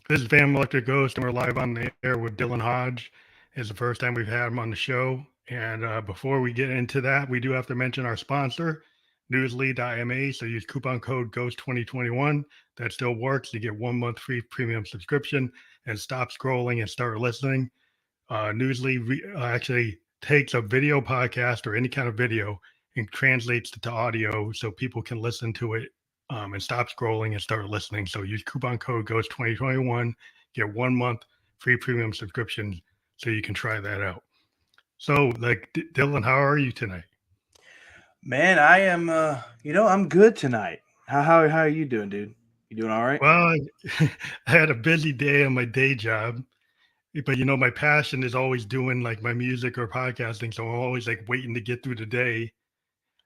This is Phantom Electric Ghost, and we're live on the air with Dylan Hodge. It's the first time we've had him on the show. And before we get into that, we do have to mention our sponsor, Newsly.ma. So use coupon code GHOST2021. That still works. You get 1 month free premium subscription and stop scrolling and start listening. Newsly actually takes a video podcast or any kind of video and translates it to audio so people can listen to it and stop scrolling and start listening. So use coupon code GHOST2021, get 1 month free premium subscription so you can try that out. So, Dylan, how are you tonight? Man, I am. I'm good tonight. How are you doing, dude? You doing all right? Well, I had a busy day on my day job, but my passion is always doing like my music or podcasting. So I'm always like waiting to get through the day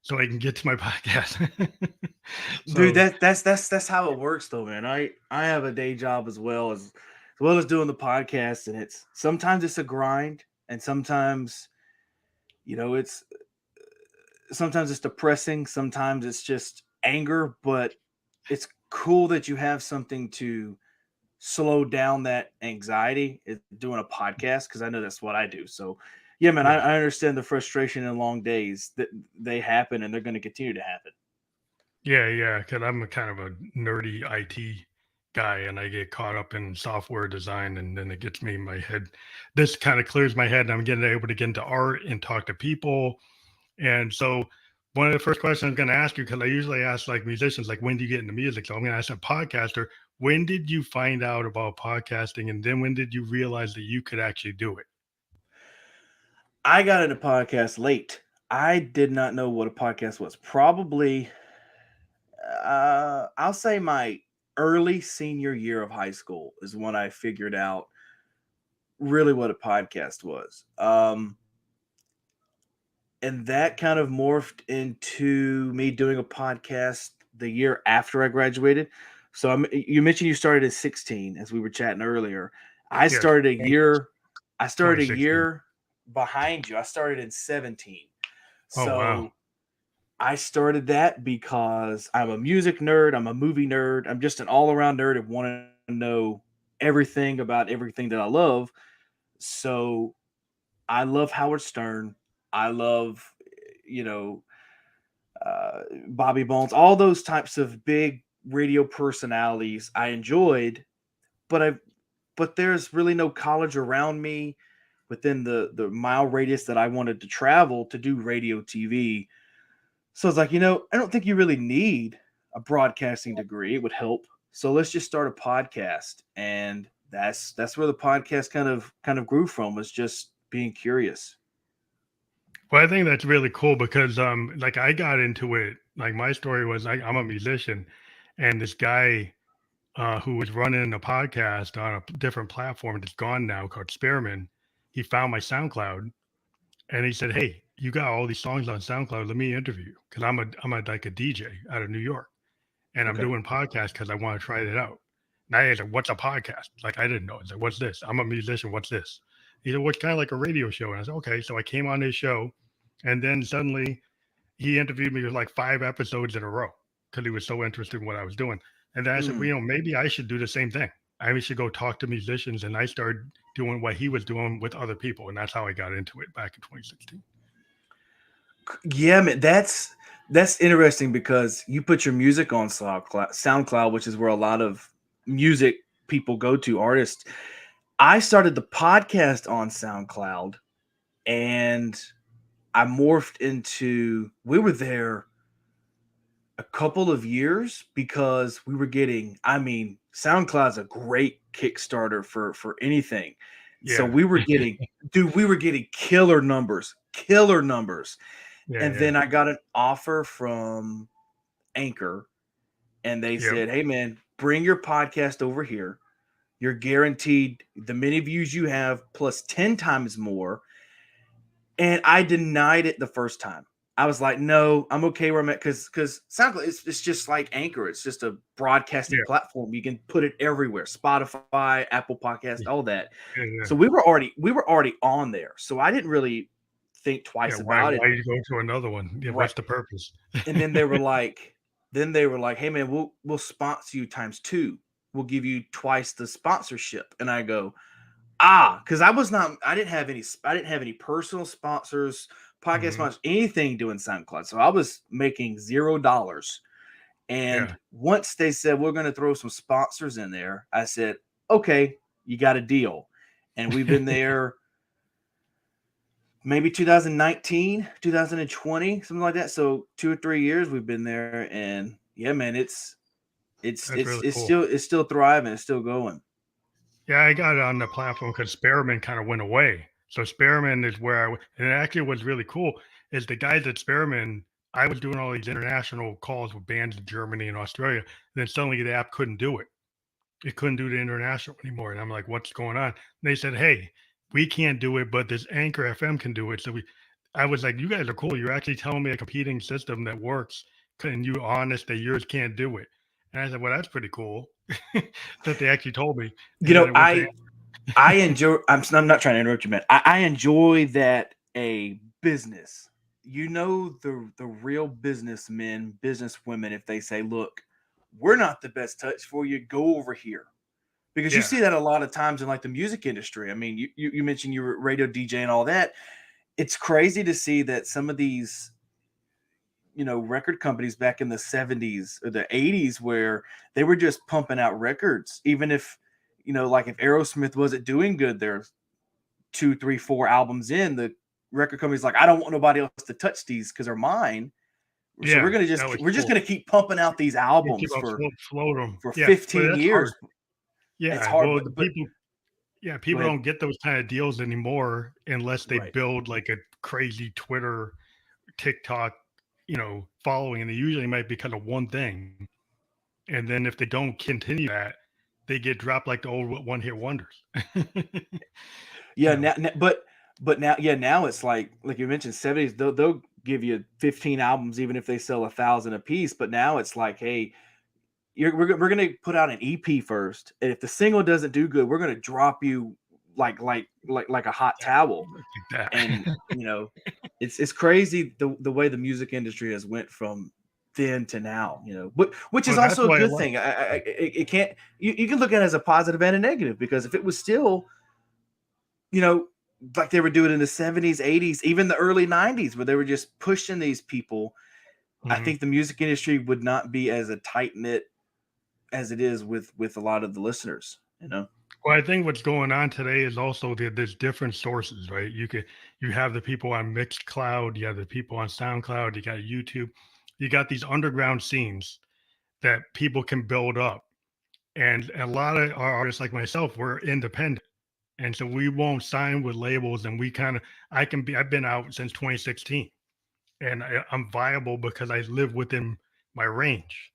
so I can get to my podcast. Dude, So that's how it works, though, man. I have a day job as well as doing the podcast, and it's sometimes it's a grind, and sometimes it's depressing, sometimes it's just anger, but it's cool that you have something to slow down that anxiety is doing a podcast, because I know that's what I do. So yeah, man, I, yeah, I understand the frustration and long days that they happen, and they're going to continue to happen. yeah, because I'm a kind of a nerdy IT guy, and I get caught up in software design, and then it gets me in my head. This kind of clears my head, and I'm getting able to get into art and talk to people. And so one of the first questions I'm going to ask you, because I usually ask like musicians, like, when do you get into music? So I'm going to ask a podcaster, when did you find out about podcasting? And then when did you realize that you could actually do it? I got into podcast late. I did not know what a podcast was. Probably, I'll say my early senior year of high school is when I figured out really what a podcast was. And that kind of morphed into me doing a podcast the year after I graduated. So you mentioned you started at 16, as we were chatting earlier. I Yes, started a year. I started a 2016. year behind you. I started in 17. Oh, wow. So I started that because I'm a music nerd. I'm a movie nerd. I'm just an all around nerd and want to know everything about everything that I love. So I love Howard Stern. I love, you know, Bobby Bones, all those types of big radio personalities I enjoyed, but there's really no college around me within the mile radius that I wanted to travel to do radio TV. So it's like, I don't think you really need a broadcasting degree. It would help. So let's just start a podcast. And that's where the podcast kind of grew from, was just being curious. Well, I think that's really cool because like I got into it, like my story was I'm a musician, and this guy who was running a podcast on a different platform that's gone now called Spearman, he found my SoundCloud and he said, "Hey, you got all these songs on SoundCloud. Let me interview you because I'm a like a DJ out of New York, and I'm Okay. doing podcasts because I want to try it out." And I said, "What's a podcast?" Like I didn't know. I said, "What's this?" I'm a musician. What's this? He said, "Well, it's kind of like a radio show." And I said, "Okay." So I came on his show, and then suddenly he interviewed me with like 5 episodes in a row because he was so interested in what I was doing. And then I said, well, Mm. maybe I should do the same thing. I should go talk to musicians. And I started doing what he was doing with other people. And that's how I got into it back in 2016. Yeah, man, that's interesting, because you put your music on SoundCloud, which is where a lot of music people go to, artists. I started the podcast on SoundCloud, and I morphed into, we were there a couple of years because we were getting, I mean, SoundCloud's a great Kickstarter for anything. So Yeah. we were getting, dude, we were getting killer numbers, killer numbers. Yeah. And Yeah. then I got an offer from Anchor, and they Yep. said, "Hey man, bring your podcast over here. You're guaranteed the many views you have plus 10 times more." And I denied it the first time. I was like, "No, I'm okay where I'm at," because SoundCloud, it's just like Anchor. It's just a broadcasting Yeah. platform. You can put it everywhere: Spotify, Apple Podcast, all that. Yeah. Yeah. So we were already on there. So I didn't really think Yeah. twice Why, about it. why you go to another one? Yeah. Right. What's the purpose? And then they were like, "Hey man, we'll sponsor you times two." will give you twice the sponsorship. And I go, because I didn't have any personal sponsors, podcast Hmm. sponsors, anything doing SoundCloud. So I was making $0. And Yeah. once they said, we're going to throw some sponsors in there, I said, okay, you got a deal. And we've been there maybe 2019, 2020, something like that. So 2 or 3 years we've been there, and yeah, man, it's That's really cool. it's still thriving, it's still going. Yeah, I got it on the platform because Spearman kind of went away. So Spearman is where and actually what's really cool is the guys at Spearman. I was doing all these international calls with bands in Germany and Australia. Then suddenly the app couldn't do it. It couldn't do the international anymore. And I'm like, what's going on? And they said, hey, we can't do it, but this Anchor FM can do it. So I was like, you guys are cool. You're actually telling me a competing system that works. And you honest that yours can't do it. And I said, well, that's pretty cool that they actually told me. You And then know, it went to I enjoy. I'm not trying to interrupt you, man. I enjoy that a business. You know, the real businessmen, businesswomen, if they say, look, we're not the best touch for you, go over here. Because you yeah, see that a lot of times in like the music industry. I mean, you mentioned you were radio DJ and all that. It's crazy to see that some of these, record companies back in the 70s or the 80s where they were just pumping out records, even if, like if Aerosmith wasn't doing good, there's 2, 3, 4 albums in, the record company's like, I don't want nobody else to touch these because they're mine. So yeah, that was we're just cool. gonna keep pumping out these Yeah, keep albums on for float them. for Yeah, but 15 that's hard. years. It's Yeah, hard, well, but the but people yeah, go people ahead. don't get those kind of deals anymore unless they Right. build like a crazy Twitter, TikTok, following, and they usually might be because of one thing. And then if they don't continue that, they get dropped like the old one-hit wonders. You Yeah, know? but now, yeah, now it's like you mentioned, 70s, they'll give you 15 albums even if they sell 1,000 a piece. But now it's like, hey, we're gonna put out an EP first, and if the single doesn't do good, we're gonna drop you like a hot towel. Like that. And it's crazy the way the music industry has went from then to now. But which is Well, that's also a why I good love thing. It can't, you can look at it as a positive and a negative, because if it was still, you know, like they were doing in the 70s, 80s, even the early 90s, where they were just pushing these people, I mhm. think the music industry would not be as a tight knit as it is with a lot of the listeners. Well, I think what's going on today is also that there's different sources, right? You have the people on Mixcloud, you have the people on SoundCloud, you got YouTube, you got these underground scenes that people can build up. And a lot of our artists like myself, we're independent. And so we won't sign with labels and I've been out since 2016 and I'm viable because I live within my range.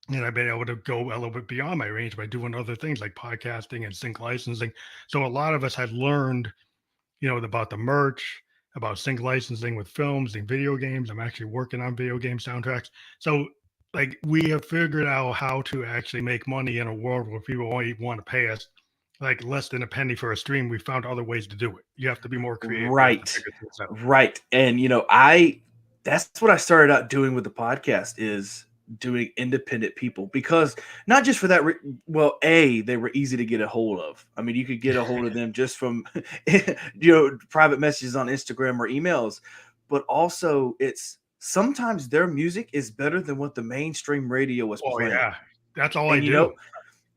And I've been able to go a little bit beyond my range by doing other things like podcasting and sync licensing. So a lot of us have learned, about the merch, about sync licensing with films and video games. I'm actually working on video game soundtracks. So like we have figured out how to actually make money in a world where people only want to pay us like less than a penny for a stream. We found other ways to do it. You have to be more creative. You have to Right. figure things out. Right. And I that's what I started out doing with the podcast, is doing independent people, because not just for that well, they were easy to get a hold of. I mean, you could get a hold of them just from private messages on Instagram or emails, but also it's sometimes their music is better than what the mainstream radio was Oh playing. yeah. That's all I And do.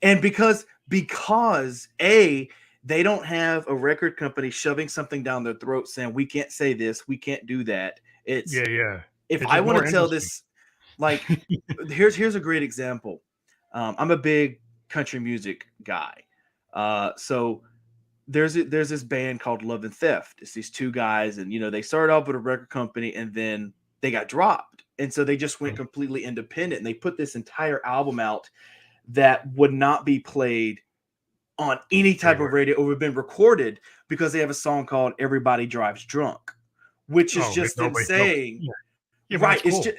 and because they don't have a record company shoving something down their throat saying, we can't say this, we can't do that. It's, Yeah, yeah. if It's I just want more to tell interesting. this, like, here's a great example. I'm a big country music guy. So there's this band called Love and Theft. It's these two guys, and they started off with a record company, and then they got dropped, and so they just went completely independent, and they put this entire album out that would not be played on any type of Anywhere. radio or have been recorded, because they have a song called Everybody Drives Drunk, which is Oh, just them nobody. saying, Yeah. Yeah, but right, that's cool.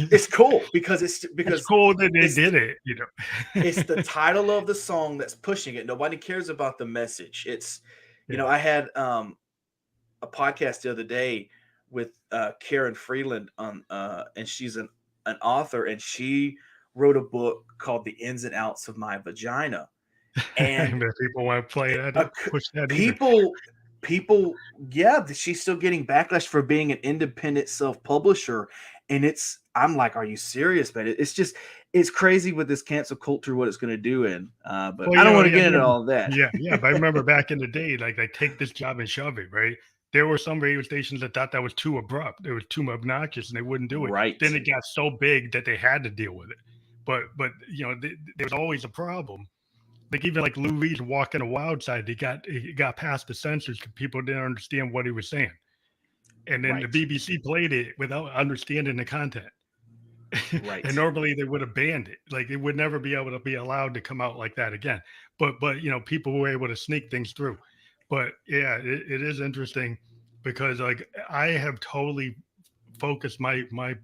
it's cool because It's cool that they it's did the, it. it's the title of the song that's pushing it. Nobody cares about the message. It's, Yeah. I had a podcast the other day with Karen Freeland on, and she's an author, and she wrote a book called The Ins and Outs of My Vagina. And But people want to play that, push that either. people, yeah, she's still getting backlash for being an independent self-publisher. And I'm like, are you serious, man? It's crazy with this cancel culture, what it's going to do. But Well, I don't want to get into all that. Yeah. But I remember back in the day, like take this job and shove it, right? There were some radio stations that thought that was too abrupt. It was too obnoxious, and they wouldn't do it. Right. Then it got so big that they had to deal with it. But there was always a problem. Like even like Lou Reed's Walking the Wild Side, he got past the censors because people didn't understand what he was saying, and then Right. the BBC played it without understanding the content. Right. And normally they would have banned it. Like it would never be able to be allowed to come out like that again. But people were able to sneak things through. But yeah, it is interesting because like I have totally focused my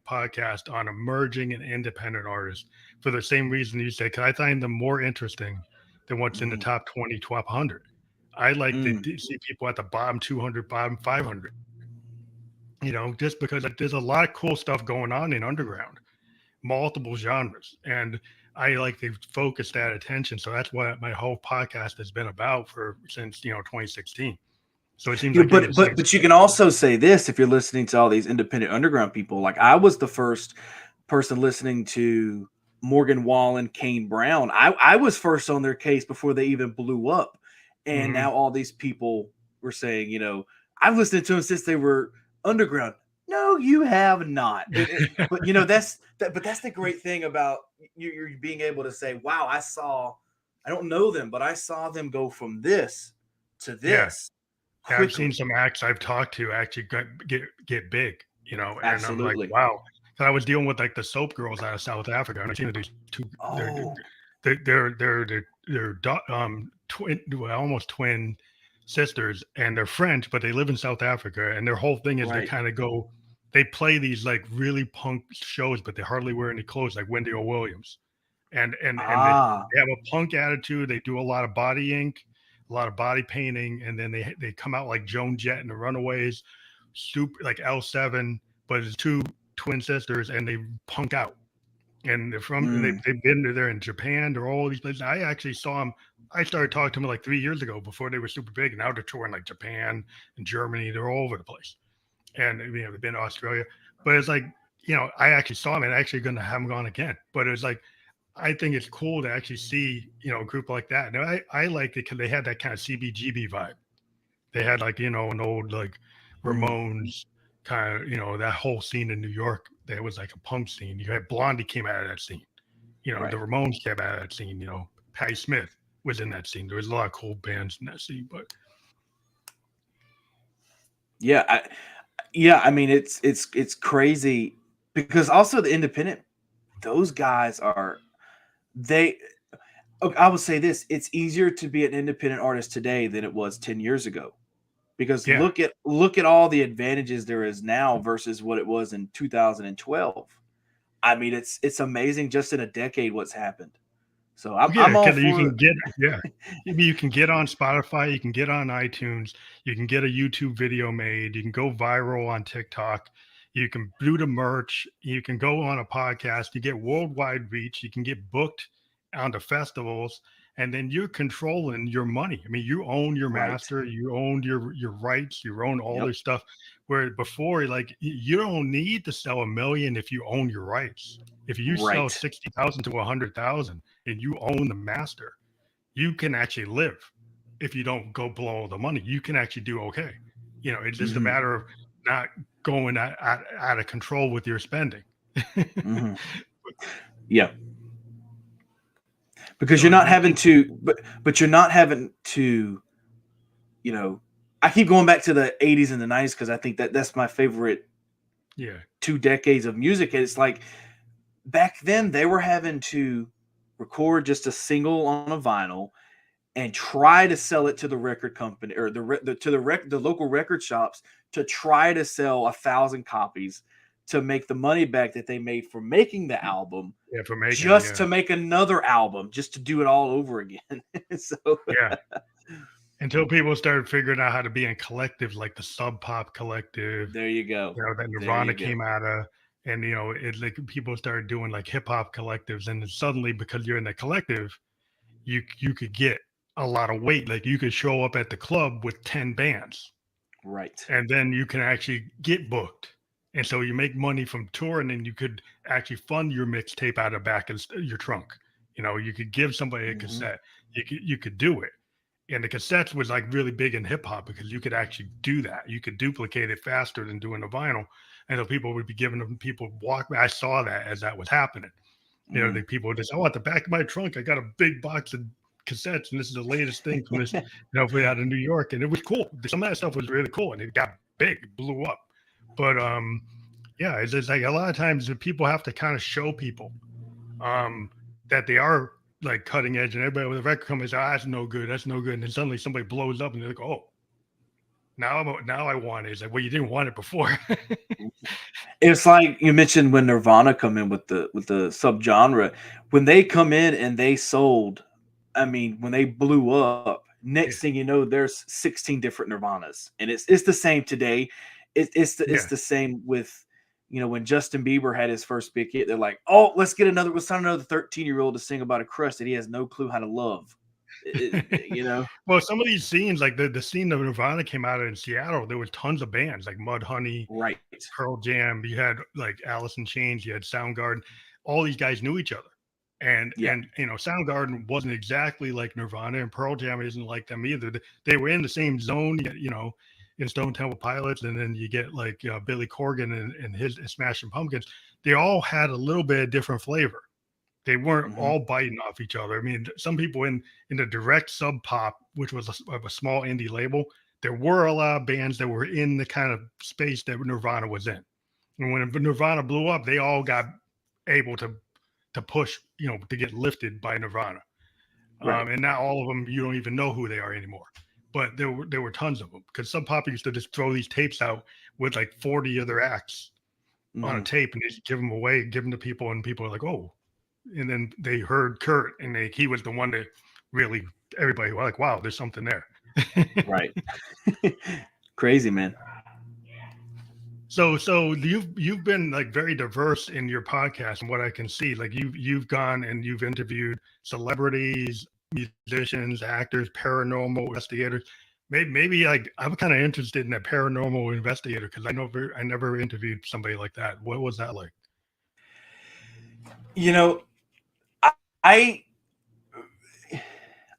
podcast on emerging and independent artists for the same reason you said, because I find them more interesting than what's in the top 20, 1200. I like to see people at the bottom 200, bottom 500. Just because like, there's a lot of cool stuff going on in underground, multiple genres, and I like to focus that attention. So that's what my whole podcast has been about since 2016. So it seems like but you can also say this if you're listening to all these independent underground people. Like I was the first person listening to Morgan Wallen, Kane Brown. I was first on their case before they even blew up, and now all these people were saying, I've listened to them since they were underground. No, you have not. But that's the great thing about you're being able to say, wow, I don't know them, but I saw them go from this to this. Yeah, I've seen some acts I've talked to actually get big, and Absolutely. I'm like, wow. So I was dealing with like the Soap Girls out of South Africa, and I've seen these two. They're twin, almost twin sisters, and they're French, but they live in South Africa, and their whole thing is they kind of they play these like really punk shows, but they hardly wear any clothes, like Wendy O. Williams, and they have a punk attitude. They do a lot of body ink, a lot of body painting, and then they come out like Joan Jett and the Runaways, super like L7, but it's two twin sisters, and they punk out. And they're from they've been there in Japan. They're all these places. I actually saw them. I started talking to them like 3 years ago before they were super big, and now they're touring like Japan and Germany. They're all over the place, and they've been to Australia. But it's like I actually saw them, and actually going to have them on again. But it's like I think it's cool to actually see a group like that. And I liked it because they had that kind of CBGB vibe. They had like an old like Ramones kind of that whole scene in New York. That was like a punk scene. You had Blondie came out of that scene. The Ramones came out of that scene. Patti Smith was in that scene. There was a lot of cool bands in that scene. But I mean it's crazy because also the independent, those guys are I would say this: it's easier to be an independent artist today than it was 10 years ago. Because look at all the advantages there is now versus what it was in 2012. I mean, it's amazing just in a decade what's happened. So I'm all for you can get on Spotify, you can get on iTunes, you can get a YouTube video made, you can go viral on TikTok, you can do the merch, you can go on a podcast, you get worldwide reach, you can get booked onto festivals. And then you're controlling your money. I mean, you own your master, you own your rights, you own all this stuff. Where before, like you don't need to sell 1 million if you own your rights. If you sell 60,000 to 100,000 and you own the master, you can actually live. If you don't go blow all the money, you can actually do okay. It's just a matter of not going out of control with your spending. Yeah. Because you're not having to, but you're not having to, I keep going back to the 80s and the 90s because I think that's my favorite 2 decades of music. And it's like back then they were having to record just a single on a vinyl and try to sell it to the record company or the local record shops to try to sell 1,000 copies to make the money back that they made for making the album. To make another album, just to do it all over again. Until people started figuring out how to be in collectives like the Sub Pop Collective. There you go. That Nirvana came out of, and it's like people started doing like hip hop collectives, and then suddenly because you're in the collective, you could get a lot of weight. Like you could show up at the club with 10 bands, Right. and then you can actually get booked. And so you make money from touring, and you could actually fund your mixtape out of back of your trunk. You could give somebody a Hmm. cassette. You could do it. And the cassettes was like really big in hip hop because you could actually do that. You could duplicate it faster than doing the vinyl. And so people would be giving them people walk. I saw that as that was happening. Hmm. The people would just, oh, at the back of my trunk, I got a big box of cassettes, and this is the latest thing from this, out of New York, and it was cool. Some of that stuff was really cool, and it got big, blew up. But yeah, it's just like a lot of times people have to kind of show people um that they are like cutting edge, and everybody with a record company says, that's no good, that's no good, and then suddenly somebody blows up, and they're like, oh, now I want it. It's like, well, you didn't want it before. It's like you mentioned when Nirvana come in with the subgenre. When they come in and they sold, I mean, when they blew up, Yeah, next thing you know, there's 16 different Nirvanas, and it's the same today. It's yeah. the same with when Justin Bieber had his first big hit. They're like, oh, let's sign another 13-year-old to sing about a crush that he has no clue how to love. You know, Well, some of these scenes, like the scene of Nirvana came out in Seattle, there was tons of bands like Mudhoney, right? Pearl Jam. You had like Alice in Chains. You had Soundgarden. All these guys knew each other, and Yeah. and Soundgarden wasn't exactly like Nirvana, and Pearl Jam isn't like them either. They were in the same zone, in Stone Temple Pilots, and then you get like Billy Corgan and his Smashing Pumpkins. They all had a little bit of different flavor. They weren't Hmm. all biting off each other. I mean, some people in the direct sub pop, which was a small indie label, there were a lot of bands that were in the kind of space that Nirvana was in. And when Nirvana blew up, they all got able to push, to get lifted by Nirvana. Right. And not all of them, you don't even know who they are anymore. But there were tons of them because Sub Pop used to just throw these tapes out with like 40 other acts on a Hmm. tape, and they just give them away, give them to people, and people are like, oh. And then they heard Kurt, and he was the one that really everybody was like, wow, there's something there. Right. Crazy, man. So you've been like very diverse in your podcast, and what I can see, like you've gone and you've interviewed celebrities, musicians, actors, paranormal investigators. Maybe like I'm kind of interested in a paranormal investigator because I never interviewed somebody like that. What was that like? You know, I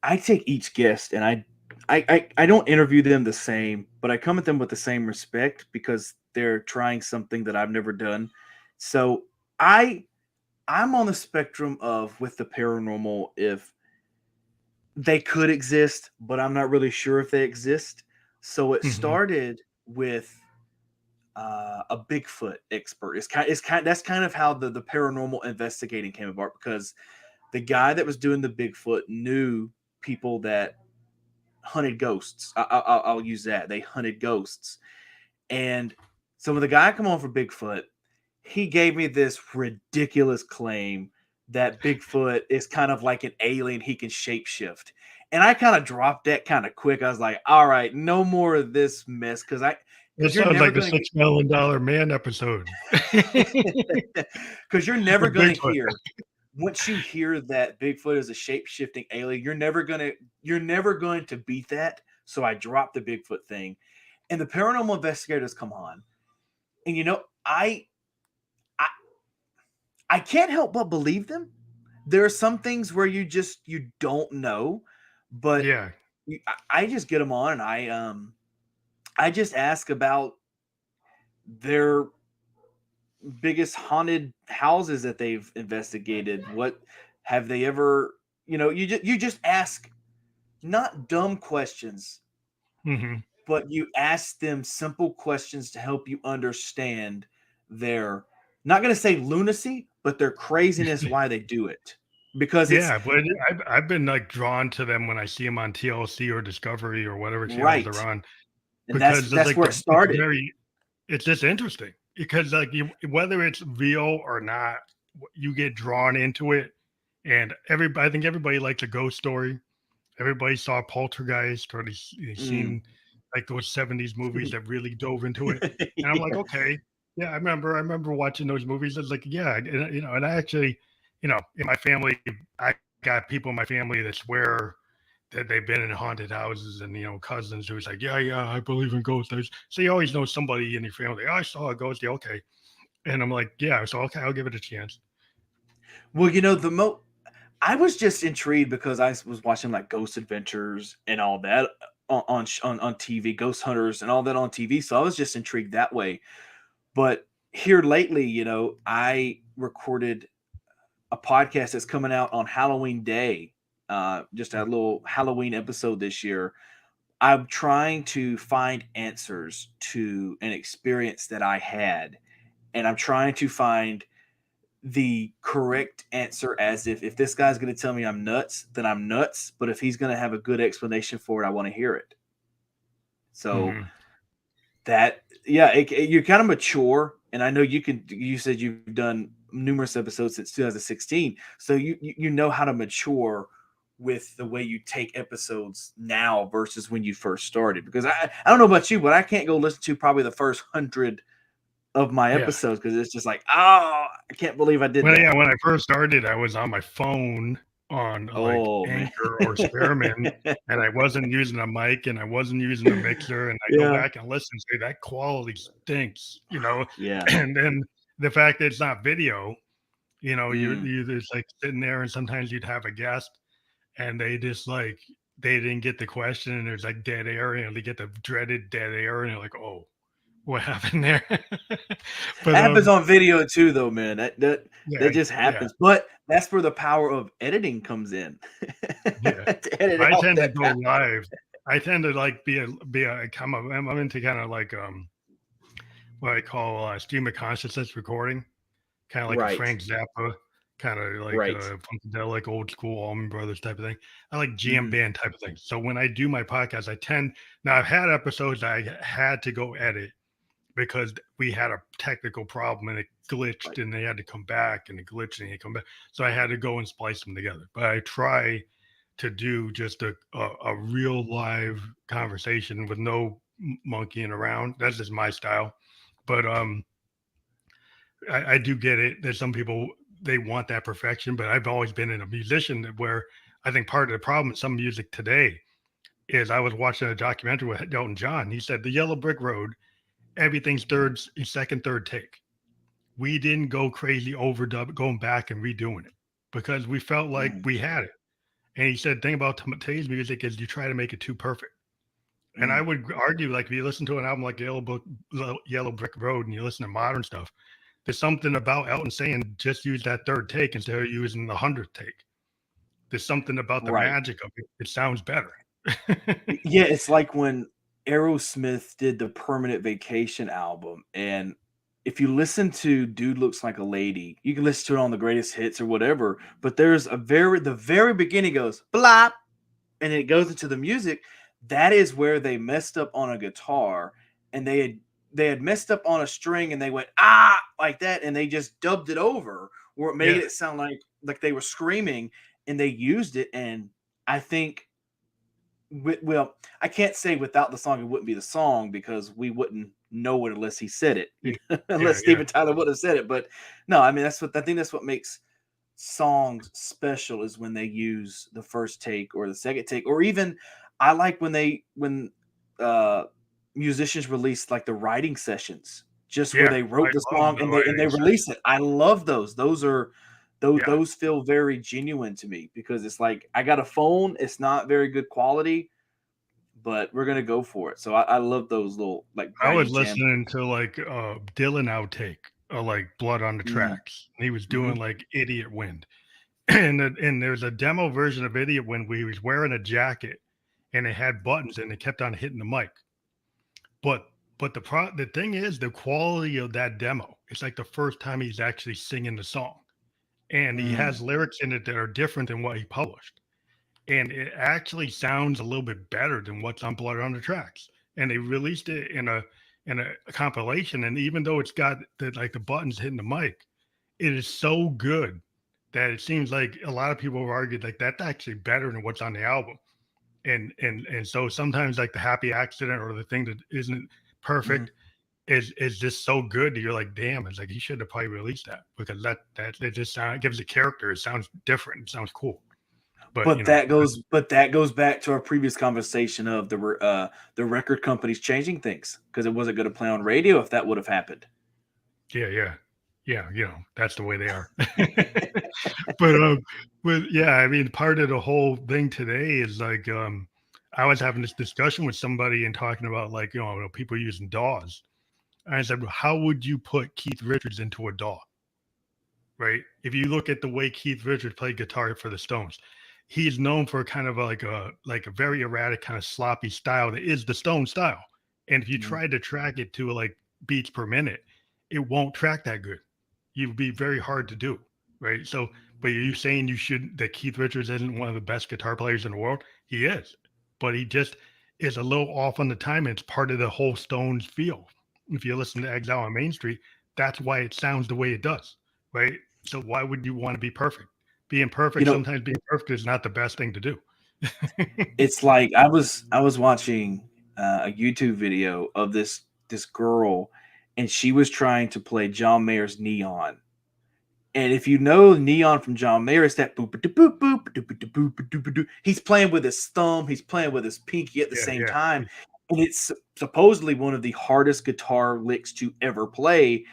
I take each guest and I don't interview them the same, but I come at them with the same respect because they're trying something that I've never done. So I I'm on the spectrum of with the paranormal if they could exist, but I'm not really sure if they exist. So it Hmm. started with a Bigfoot expert. It's kind that's kind of how the paranormal investigating came about because the guy that was doing the Bigfoot knew people that hunted ghosts. I'll use that. They hunted ghosts. And so when the guy come on for Bigfoot, he gave me this ridiculous claim that Bigfoot is kind of like an alien. He can shapeshift. And I kind of dropped that kind of quick. I was like, all right, no more of this mess. That Because you're sounds never like the going $6 Million Man episode. to, because you're never With going to Bigfoot. hear once you hear that Bigfoot is a shape shifting alien, you're never going to beat that. So I dropped the Bigfoot thing, and the paranormal investigators come on, and I I can't help but believe them. There are some things where you don't know, but Yeah. I just get them on, and I just ask about their biggest haunted houses that they've investigated. What have they ever? You just ask not dumb questions, Hmm. but you ask them simple questions to help you understand their not going to say lunacy, but their craziness why they do it. Because it's Yeah, but I've been like drawn to them when I see them on TLC or Discovery or whatever channels they're right. on And that's because it's that's like where it it's started. very it's just interesting because like whether it's real or not, you get drawn into it, and everybody I think everybody likes a ghost story. Everybody saw Poltergeist or they've Mm. seen like those 70s movies that really dove into it, and I'm like, Yeah. okay. Yeah, I remember watching those movies. It's like, yeah, and I actually, in my family, I got people in my family that swear that they've been in haunted houses, and cousins who's like, yeah, yeah, I believe in ghosts. So you always know somebody in your family. Oh, I saw a ghost. Yeah, okay, and I'm like, yeah, so okay, I'll give it a chance. Well, I was just intrigued because I was watching like Ghost Adventures and all that on TV, Ghost Hunters and all that on TV. So I was just intrigued that way. But here lately, I recorded a podcast that's coming out on Halloween Day. Just a little Halloween episode this year. I'm trying to find answers to an experience that I had, and I'm trying to find the correct answer. As if this guy's going to tell me I'm nuts, then I'm nuts. But if he's going to have a good explanation for it, I want to hear it. So Hmm. that, yeah, you're kind of mature, and I know you said you've done numerous episodes since 2016, so you know how to mature with the way you take episodes now versus when you first started. Because I don't know about you, but I can't go listen to probably the first 100 of my Yeah. episodes because it's just like, oh, I can't believe I did Well, that. yeah, when I first started, I was on my phone on like Oh man. Anchor or Spearmint, and I wasn't using a mic and I wasn't using a mixer. And I go Yeah. back and listen and say that quality stinks. Yeah. And then the fact that it's not video, Mm. you just like sitting there, and sometimes you'd have a guest and they just like they didn't get the question, and there's like dead air, and they get the dreaded dead air, and you're like, oh, what happened there? But Happens on video too, though, man. That yeah, just yeah. happens. But that's where the power of editing comes in. Yeah. To edit I out tend to that go live. I tend to like be a I'm into kind of like what I call stream of consciousness recording, kind of like a right, Frank Zappa, kind of like right. Funkadelic, old school Allman Brothers type of thing. I like jam Mhm. band type of thing. So when I do my podcast, now I've had episodes I had to go edit because we had a technical problem and it glitched, Right. and they had to come back, and it glitched and they come back. So I had to go and splice them together. But I try to do just a real live conversation with no monkeying around. That's just my style. But I do get it that some people they want that perfection. But I've always been in a musician where I think part of the problem with some music today is I was watching a documentary with Elton John. He said the Yellow Brick Road, everything's second, third take. We didn't go crazy overdub going back and redoing it because we felt like Mm, we had it. And he said, "Thing about today's music is you try to make it too perfect." And I mm. would argue, like, if you listen to an album like Yellow Brick Road, and you listen to modern stuff, there's something about Elton saying just use that third take instead of using the 100th take. There's something about the Right. magic of it. It sounds better. Yeah, it's like when Aerosmith did the Permanent Vacation album, and if you listen to Dude Looks Like a Lady, you can listen to it on the greatest hits or whatever, but there's the very beginning goes blop, and it goes into the music. That is where they messed up on a guitar, and they had messed up on a string, and they went like that, and they just dubbed it over, or it made Yeah, it sound like they were screaming, and they used it. And I think, well, I can't say without the song it wouldn't be the song because we wouldn't know it unless he said it, unless yeah, yeah. Steven Tyler would have said it. But no, I mean I think that's what makes songs special is when they use the first take or the second take, or even I like when uh musicians release like the writing sessions just where Yeah, they I wrote the love song the and they writing release session. it. I love those. Those are those Yeah. those feel very genuine to me because it's like I got a phone, it's not very good quality, but we're gonna go for it. So I love those little like I was writing jam. listening to like Dylan outtake, like Blood on the Mm, Tracks. He was doing mhm. like Idiot Wind. And there's a demo version of Idiot Wind where he was wearing a jacket and it had buttons and it kept on hitting the mic. But the thing is the quality of that demo. It's like the first time he's actually singing the song. And he Mm, has lyrics in it that are different than what he published. And it actually sounds a little bit better than what's on Blood on the Tracks. And they released it in a compilation. And even though it's got the buttons hitting the mic, it is so good that it seems like a lot of people have argued like that's actually better than what's on the album. And so sometimes like the happy accident or the thing that isn't mhm. perfect, is just so good that you're like, damn, it's like he should have probably released that because that it just it gives a character. It sounds different. It sounds cool. But But that goes back to our previous conversation of the record companies changing things because it wasn't going to play on radio if that would have happened. yeah, that's the way they are. But yeah, I mean, part of the whole thing today is like, I was having this discussion with somebody and talking about like, people using DAWs. And I said, well, how would you put Keith Richards into a DAW? Right? If you look at the way Keith Richards played guitar for the Stones, he's known for kind of like a very erratic, kind of sloppy style that is the Stone style. And if you tried to track it to like beats per minute, it won't track that good. You'd be very hard to do, right? So, but are you saying that Keith Richards isn't one of the best guitar players in the world? He is, but he just is a little off on the time. And it's part of the whole Stones feel. If you listen to Exile on Main Street, that's why it sounds the way it does, right? So why would you want to be perfect? Sometimes being perfect is not the best thing to do. It's like I was watching a YouTube video of this girl, and she was trying to play John Mayer's Neon. And if you know Neon from John Mayer, it's that boop boop boop boop boop boop. He's playing with his thumb, he's playing with his pinky at the same time, and it's supposedly one of the hardest guitar licks to ever play.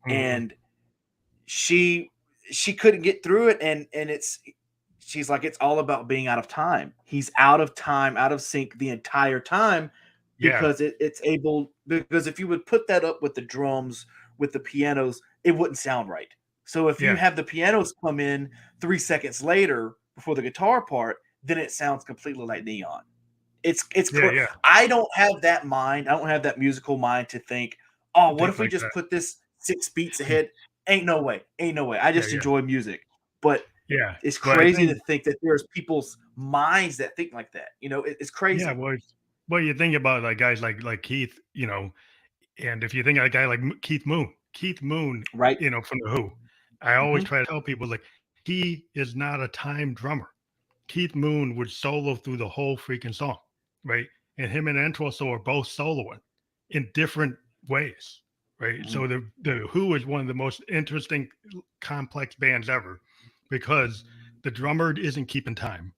And she couldn't get through it, and she's like, it's all about being out of time. He's out of time, out of sync the entire time because because if you would put that up with the drums, with the pianos, it wouldn't sound right. So if you have the pianos come in 3 seconds later before the guitar part, then it sounds completely like Neon. I don't have that mind. I don't have that musical mind to think, oh, what if we just put this 6 beats ahead? Ain't no way. I just enjoy music. But it's crazy to think that there's people's minds that think like that. It's crazy. Yeah, well, you think about like guys like Keith, and if you think of a guy like Keith Moon, right? From the Who, I always try to tell people like he is not a time drummer. Keith Moon would solo through the whole freaking song, right? And him and Entwistle are both soloing in different ways, right? So the Who is one of the most interesting, complex bands ever because the drummer isn't keeping time.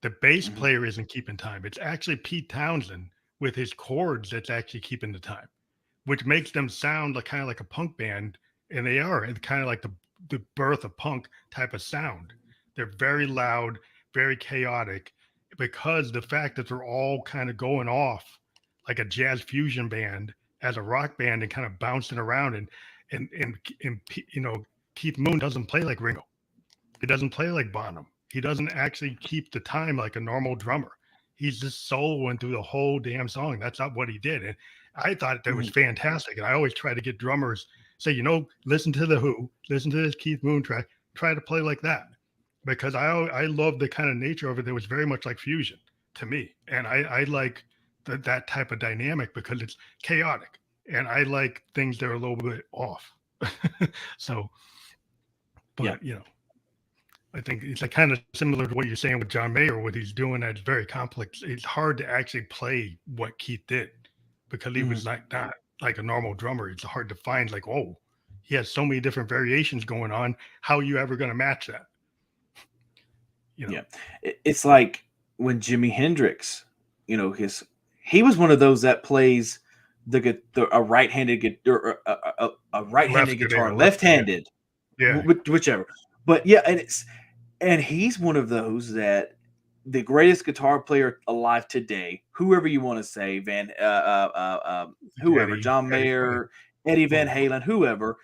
The bass player isn't keeping time. It's actually Pete Townsend with his chords that's actually keeping the time, which makes them sound like kind of like a punk band, and they are. It's kind of like the birth of punk type of sound. They're very loud, very chaotic, because the fact that they're all kind of going off like a jazz fusion band as a rock band and kind of bouncing around and Keith Moon doesn't play like Ringo. He doesn't play like Bonham. He doesn't actually keep the time like a normal drummer. He's just soloing through the whole damn song. That's not what he did. And I thought that was fantastic. And I always try to get drummers say, listen to the Who, listen to this Keith Moon track, try to play like that. Because I love the kind of nature of it that was very much like fusion to me. And I like that type of dynamic because it's chaotic. And I like things that are a little bit off. So, but I think it's like kind of similar to what you're saying with John Mayer, what he's doing that's very complex. It's hard to actually play what Keith did because he was not like a normal drummer. It's hard to find like, oh, he has so many different variations going on. How are you ever going to match that? Yeah. It's like when Jimi Hendrix, he was one of those that plays a right-handed guitar, a right-handed guitar, left-handed, whichever. But and he's one of those that the greatest guitar player alive today, whoever you want to say, whoever, John Mayer, Eddie Van Halen, whoever,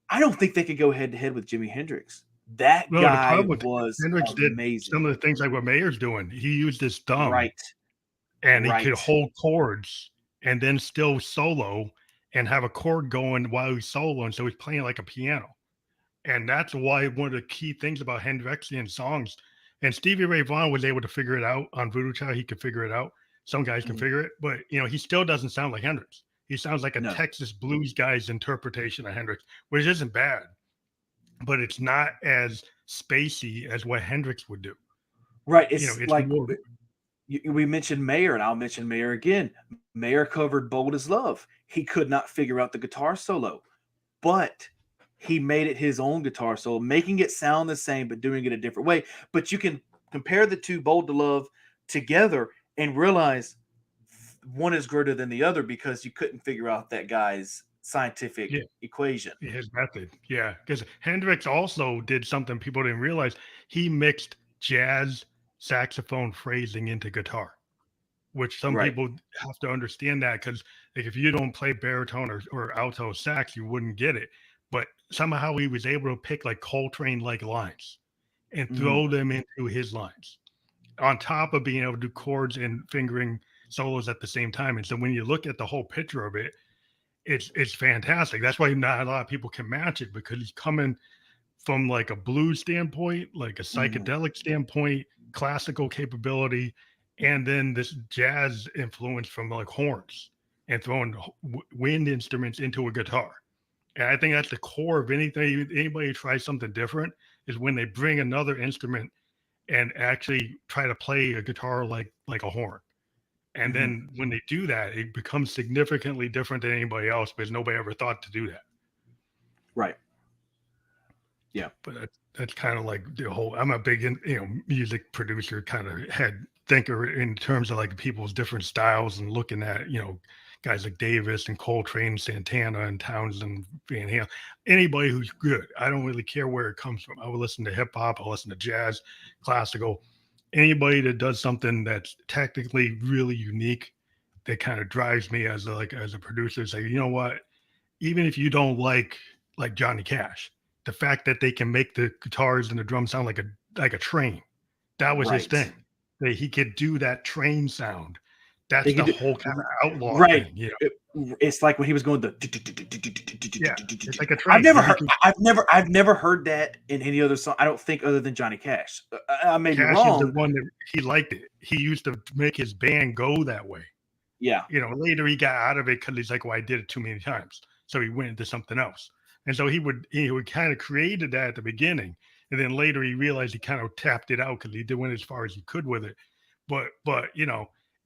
I don't think they could go head to head with Jimi Hendrix. That guy was Hendrix amazing. did some of the things like what Mayer's doing. He used his thumb, and he could hold chords and then still solo and have a chord going while he's soloing. So he's playing like a piano. And that's why one of the key things about Hendrixian songs, and Stevie Ray Vaughan was able to figure it out on Voodoo Child. He could figure it out. Some guys can figure it, but he still doesn't sound like Hendrix. He sounds like a Texas blues guy's interpretation of Hendrix, which isn't bad, but it's not as spacey as what Hendrix would do. Right. It's We mentioned Mayer, and I'll mention Mayer again. Mayer covered Bold as Love. He could not figure out the guitar solo, but he made it his own guitar solo, making it sound the same, but doing it a different way. But you can compare the two Bold to Love together and realize one is greater than the other because you couldn't figure out that guy's scientific Yeah, equation. his method. Yeah, because Hendrix also did something people didn't realize. He mixed jazz saxophone phrasing into guitar, which some Right. people have to understand that because like if you don't play baritone or alto sax, you wouldn't get it. But somehow he was able to pick like Coltrane like lines and Mhm. throw them into his lines on top of being able to do chords and fingering solos at the same time. And so when you look at the whole picture of it, it's fantastic. That's why not a lot of people can match it because he's coming from like a blues standpoint, like a Mhm. psychedelic standpoint, classical capability, and then this jazz influence from like horns and throwing wind instruments into a guitar. And I think that's the core of anything. Anybody who tries something different is when they bring another instrument and actually try to play a guitar like a horn. And Mhm. then when they do that, it becomes significantly different than anybody else because nobody ever thought to do that. Right. Yeah. But that's kind of like the whole. I'm a big, music producer, kind of head thinker in terms of like people's different styles and looking at guys like Davis and Coltrane, Santana and Townsend, Van Halen, anybody who's good. I don't really care where it comes from. I will listen to hip hop. I'll listen to jazz, classical, anybody that does something that's technically really unique. That kind of drives me as a producer. Say, you know what? Even if you don't like Johnny Cash, the fact that they can make the guitars and the drums sound like a train, that was his Right. thing. That he could do that train sound. They That's could the do whole kind of outlaw right. thing, you know. It's like when he was going the. Yeah, it's like a I've train. never Like you heard. can I've never heard that in any other song. I don't think other than Johnny Cash. I may be Cash is the wrong. one that he liked it. He used to make his band go that way. Yeah. Later he got out of it because he's like, well, I did it too many times. So he went into something else. And so he would kind of created that at the beginning. And then later he realized he kind of tapped it out because he did went as far as he could with it. But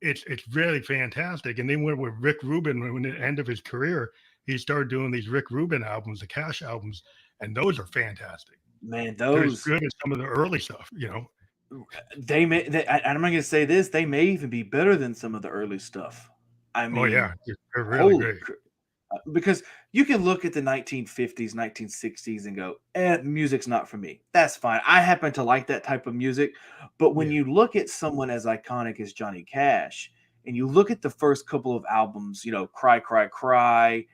it's really fantastic. And then went with Rick Rubin when at the end of his career, he started doing these Rick Rubin albums, the Cash albums, and those are fantastic. Man, They're as those good as some of the early stuff. they may. I'm not going to say this. They may even be better than some of the early stuff. I Oh mean, yeah, they're really holy great. because you can look at the 1950s, 1960s and go, music's not for me. That's fine. I happen to like that type of music. But when Yeah. you look at someone as iconic as Johnny Cash, and you look at the first couple of albums, Cry, Cry, Cry,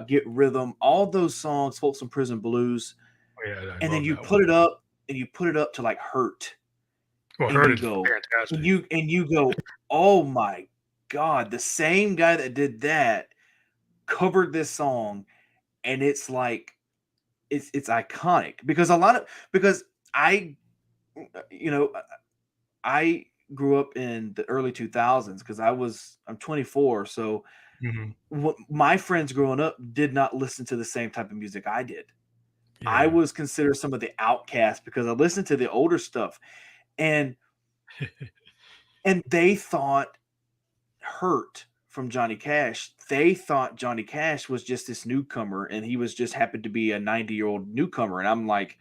Get Rhythm, all those songs, Folsom Prison Blues, Oh yeah, I and then love you that one. put it up and you put it up to like Hurt, Well, and Hurt you is go, and fantastic. you go, oh my God, the same guy that did that covered this song, and it's like it's iconic because because I you know I grew up in the early 2000s because I'm 24, so Mhm. my friends growing up did not listen to the same type of music I did. I Yeah. was considered some of the outcasts because I listened to the older stuff, and they thought Hurt from Johnny Cash, they thought Johnny Cash was just this newcomer and he was just happened to be a 90-year-old newcomer, and I'm like,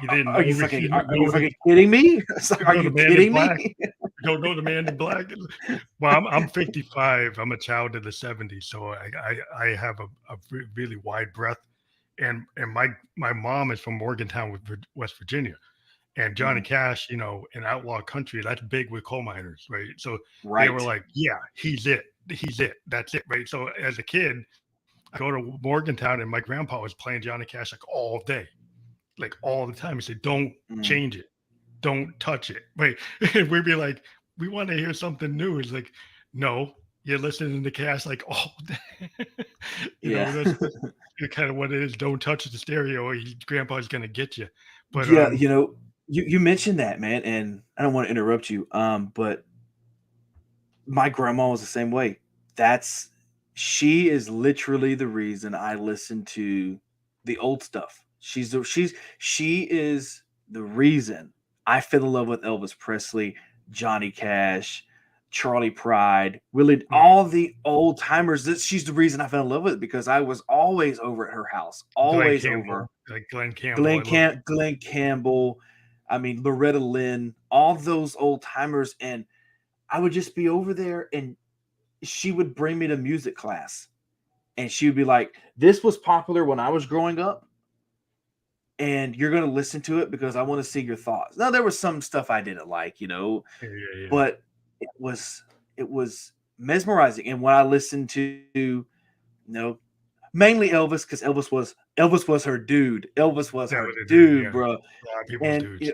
You didn't are know you the fucking you are didn't you know the fucking kidding me? It's like, you are know the you Man in kidding me? Black? You don't know the Man in Black? Well, I'm 55. I'm a child of the '70s, so I have a really wide breadth. And my mom is from Morgantown, West Virginia, and Johnny Mhm. Cash, in outlaw country, that's big with coal miners, right? So they were Right. like, yeah, he's it, that's it, right? So as a kid, I go to Morgantown, and my grandpa was playing Johnny Cash like all day, like all the time. He said, "Don't Mm. change it, don't touch it." Right? And we'd be like, "We want to hear something new." He's like, "No, you're listening to Cash like all day." Yeah. That's kind of what it is. Don't touch the stereo, or Grandpa's gonna get you. But Yeah, you mentioned that, man, and I don't want to interrupt you, but my grandma was the same way. That's She is literally the reason I listen to the old stuff. She is the reason I fell in love with Elvis Presley, Johnny Cash. Charlie Pride, Willie, all the old timers. She's the reason I fell in love with it, because I was always over at her house, Glenn always over. Campbell, like Glenn Campbell. I love Glenn Campbell. I mean, Loretta Lynn, all those old timers. And I would just be over there, and she would bring me to music class, and she would be like, this was popular when I was growing up, and you're going to listen to it because I want to see your thoughts. Now, there was some stuff I didn't like, yeah. but it was mesmerizing. And when I listened to, mainly Elvis, because Elvis was her dude. Elvis was That her was a dude, dude, yeah. bro. A lot of people's And dudes.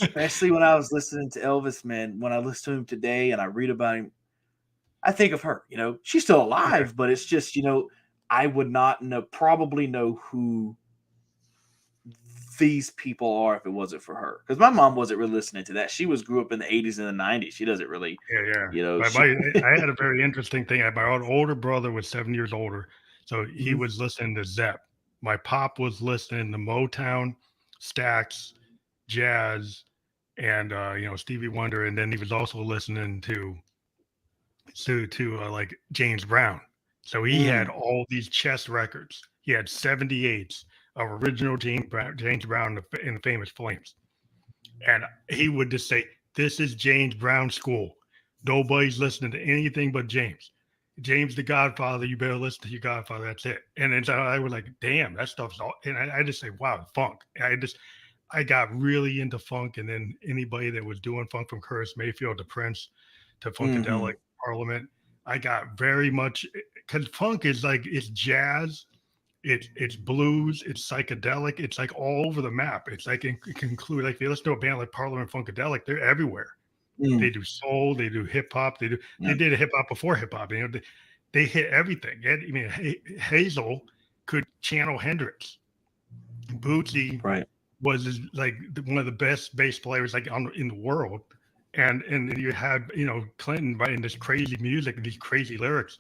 especially when I was listening to Elvis, man, when I listen to him today and I read about him, I think of her. She's still alive, Yeah. but it's just, I would not probably know who these people are if it wasn't for her. Because my mom wasn't really listening to that. She grew up in the 80s and the 90s. She doesn't really, Yeah. I had a very interesting thing. My older brother was 7 years older, so he Mhm. was listening to Zepp. My pop was listening to Motown, Stax, jazz, and Stevie Wonder, and then he was also listening to like James Brown. So he had all these chess records. He had 78s of original James Brown in the Famous Flames. And he would just say, "This is James Brown school. Nobody's listening to anything but James. James the Godfather. You better listen to your Godfather. That's it." And then I was like, "Damn, that stuff's all." And I just say, "Wow, funk." I got really into funk, and then anybody that was doing funk, from Curtis Mayfield to Prince to Funkadelic, Parliament, I got very much, because funk is like, it's jazz, it's blues, it's psychedelic, it's like all over the map. It's like it can include, like, if you listen to a band like Parliament, Funkadelic, they're everywhere. They do soul, they do hip hop, they did a hip hop before hip hop. They hit everything. I mean, Hazel could channel Hendrix. Bootsy Right. was like one of the best bass players like in the world, and you had Clinton writing this crazy music and these crazy lyrics.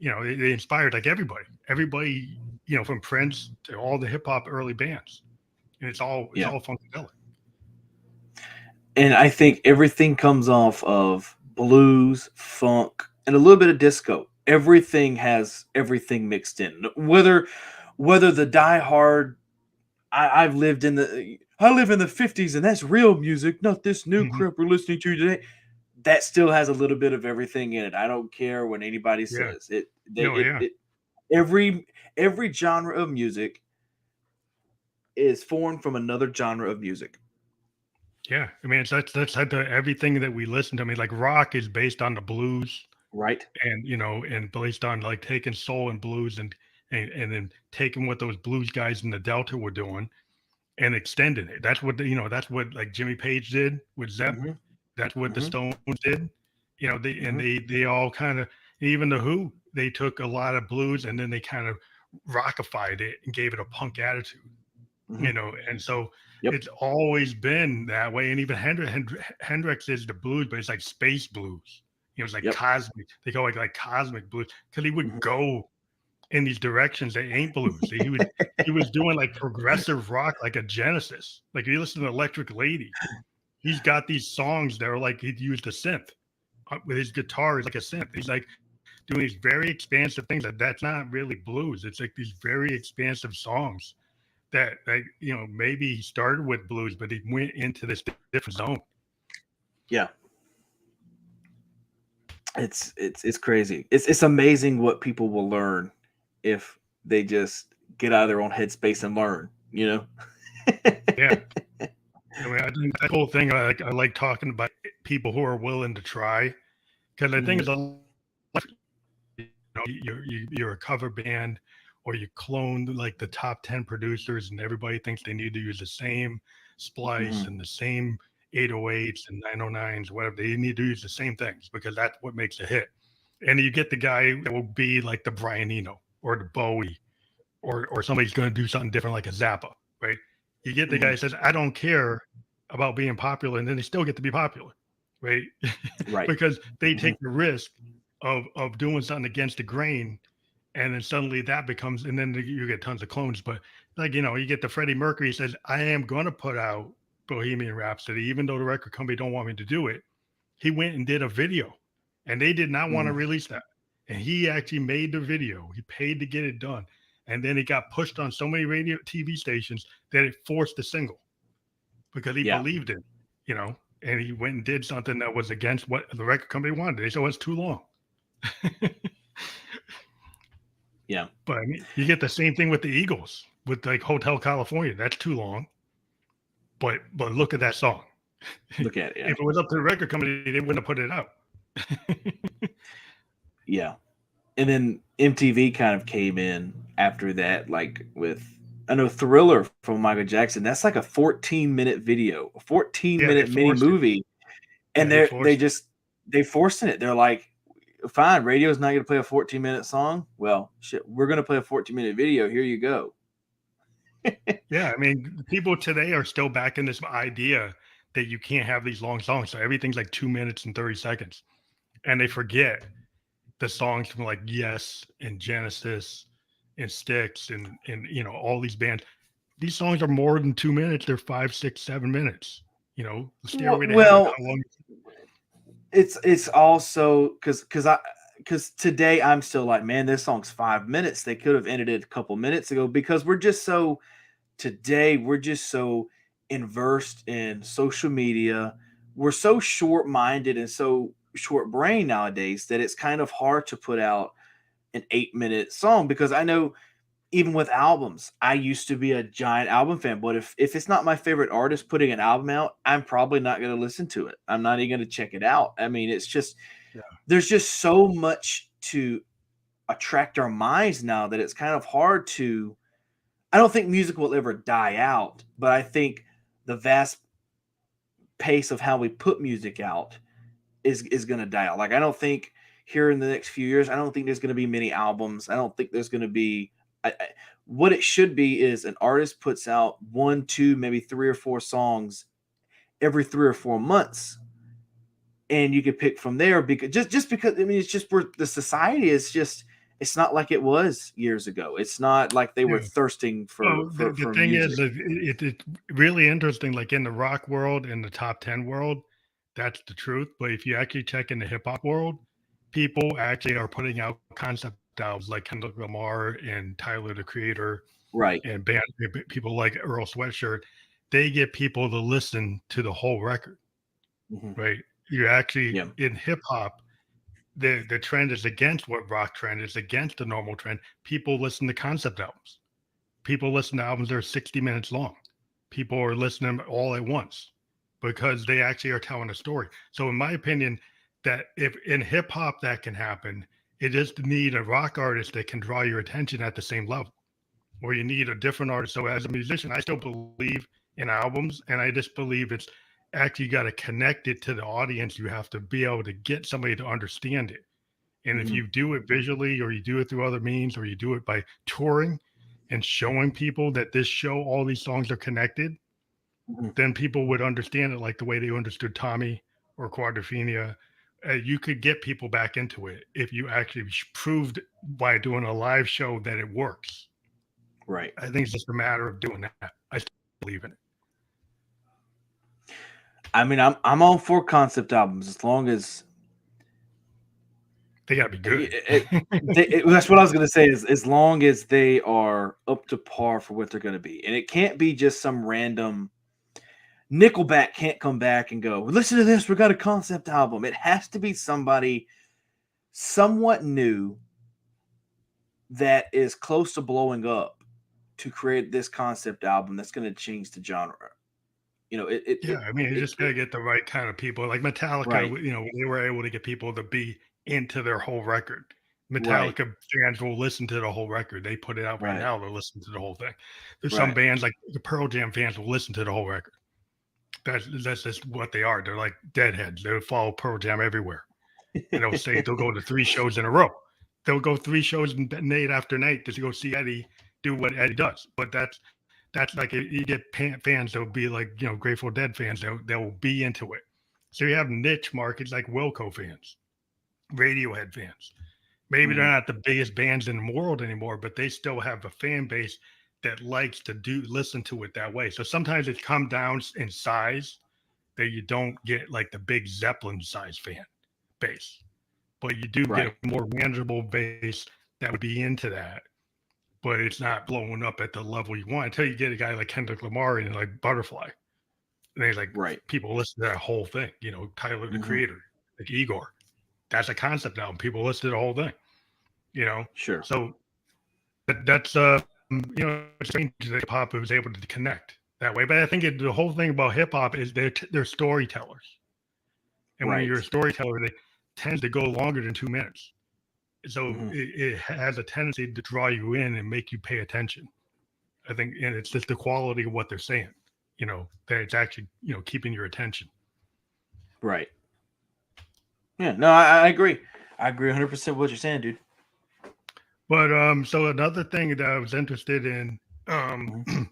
They inspired like everybody, from Prince to all the hip hop early bands, and it's all Yeah. funkadelic. And I think everything comes off of blues, funk, and a little bit of disco. Everything has everything mixed in. Whether the diehard, I live in the 50s, and that's real music, not this new Mhm. crap we're listening to today. That still has a little bit of everything in it. I don't care what anybody Yeah. says. It No. Yeah. every genre of music is formed from another genre of music. Yeah. I mean, that's like everything that we listen to. I mean, like rock is based on the blues, Right. and and based on like taking soul and blues, and then taking what those blues guys in the Delta were doing and extending it. That's what that's what like Jimmy Page did with Zepp. Mm-hmm. That's what the Mm-hmm. Stones did. Mm-hmm. They all kind of, even the Who, they took a lot of blues and then they kind of rockified it and gave it a punk attitude. Mm-hmm. And so Yep. it's always been that way. And even Hendrix is the blues, but it's like space blues. It's like Yep. cosmic. They go like cosmic blues, because he would Mm-hmm. go in these directions that ain't blues. He was doing like progressive rock, like a Genesis. Like if you listen to Electric Lady, he's got these songs that are like he'd used a synth with his guitar is like a synth. He's like doing these very expansive things that's not really blues. It's like these very expansive songs that maybe he started with blues, but he went into this different zone. Yeah. It's crazy. It's amazing what people will learn if they just get out of their own headspace and learn. Yeah. I mean, I think that whole thing, I like talking about people who are willing to try, because I think you're a cover band, or you clone like the top 10 producers, and everybody thinks they need to use the same splice Mhm. and the same 808s and 909s, whatever. They need to use the same things because that's what makes a hit. And you get the guy that will be like the Brian Eno or the Bowie, or somebody's going to do something different like a Zappa, right? You get the guy that says, "I don't care about being popular," and then they still get to be popular, right? Right. Because they Mhm. take the risk of doing something against the grain, and then suddenly that becomes, and then you get tons of clones. But like you get the Freddie Mercury says, "I am going to put out Bohemian Rhapsody, even though the record company don't want me to do it." He went and did a video. and they did not want to Mhm. release that. And he actually made the video. He paid to get it done, and then it got pushed on so many radio TV stations that it forced the single because he Yeah. believed it, you know. And he went and did something that was against what the record company wanted. They said, "Oh, it's too long." Yeah. But I mean, you get the same thing with the Eagles with like Hotel California. That's too long. But look at that song. If Look at it. Yeah. it was up to the record company, they wouldn't have put it out. Yeah. And then MTV kind of came in after that, like with I know Thriller from Michael Jackson. That's like a 14-minute video, a 14 Yeah, they minute mini forced it. movie, Yeah, and they they forced it. just they forcing it. They're like, fine, radio's not going to play a 14-minute song. Well, shit, we're going to play a 14-minute video. Here you go. Yeah, I mean, people today are still back in this idea that you can't have these long songs. So everything's like 2 minutes and 30 seconds. And they forget the songs from like Yes and Genesis and Styx and you know, all these bands. These songs are more than 2 minutes. They're 5, 6, 7 minutes. You know, the Stairway to Heaven. Well, How long? it's also because today I'm still like, man, this song's 5 minutes. They could have ended it a couple minutes ago because we're just so immersed in social media. We're so short-minded and so short-brained nowadays that it's kind of hard to put out an 8-minute song because I know even with albums, I used to be a giant album fan, but if it's not my favorite artist putting an album out, I'm probably not going to listen to it. I'm not even going to check it out. I mean, it's just Yeah. there's just so much to attract our minds now that it's kind of hard to I don't think music will ever die out, but I think the vast pace of how we put music out is going to die out. Like I don't think here in the next few years, I don't think there's going to be many albums. I don't think there's going to be what it should be is an artist puts out 1, 2, maybe 3 or 4 songs every 3 or 4 months, and you could pick from there because just because I mean it's just where the society is just it's not like it was years ago. It's not like they were Yeah. thirsting Well, the for thing is, music. that it's really interesting. Like in the rock world, in the top 10 world, that's the truth. But if you actually check in the hip hop world, people actually are putting out concept albums like Kendrick Lamar and Tyler the Creator Right. and people like Earl Sweatshirt. They get people to listen to the whole record, Mhm. right? You actually Yeah. in hip hop, the trend is against what rock trend is against the normal trend. People listen to concept albums. People listen to albums that are 60 minutes long. People are listening all at once because they actually are telling a story. So, in my opinion, that if in hip hop that can happen, it just need a rock artist that can draw your attention at the same level, or you need a different artist. So, as a musician, I still believe in albums, and I just believe it's actually got to connect it to the audience. You have to be able to get somebody to understand it. And if Mhm. you do it visually, or you do it through other means, or you do it by touring and showing people that this show, all these songs are connected, Mhm. then people would understand it like the way they understood Tommy or Quadrophenia. You could get people back into it if you actually proved by doing a live show that it works. Right. I think it's just a matter of doing that. I still believe in it. I mean, I'm all for concept albums as long as They got to be good. that's what I was gonna say is as long as they are up to par for what they're gonna be, and it can't be just some random Nickelback can't come back and go listen to this. We got a concept album. It has to be somebody somewhat new that is close to blowing up to create this concept album that's going to change the genre. You know, Yeah, I mean, you just gotta get the right kind of people. Like Metallica, right, you know, they were able to get people to be into their whole record. right, Metallica fans will listen to the whole record. They put it out right right, now, they'll listen to the whole thing. There's some right. bands like the Pearl Jam fans will listen to the whole record. That's just what they are. They're like deadheads. They'll follow Pearl Jam everywhere. And they'll go to 3 shows in a row. They'll go 3 shows night after night just to go see Eddie do what Eddie does. But that's like you get fans that will be like, you know, Grateful Dead fans. They'll be into it. So you have niche markets like Wilco fans, Radiohead fans. Maybe they're Mhm, not the biggest bands in the world anymore, but they still have a fan base that likes to listen to it that way. So sometimes it comes down in size that you don't get like the big Zeppelin size fan base. but you do get Right. a more manageable base that would be into that. But it's not blowing up at the level you want until you get a guy like Kendrick Lamar and like Butterfly. And then like Right. people listen to that whole thing, Tyler the Hmm. Creator, like Igor. That's a concept album. People listen to the whole thing, you know. Sure. So that's it's strange that hip hop was able to connect that way. But I think the whole thing about hip hop is they're storytellers, and when you're a Right. storyteller, they tend to go longer than 2 minutes. So Hmm. it has a tendency to draw you in and make you pay attention. I think, and it's just the quality of what they're saying, that it's actually, keeping your attention. Right. Yeah. No, I agree. I agree 100% with what you're saying, dude. But so another thing that I was interested in, Mhm.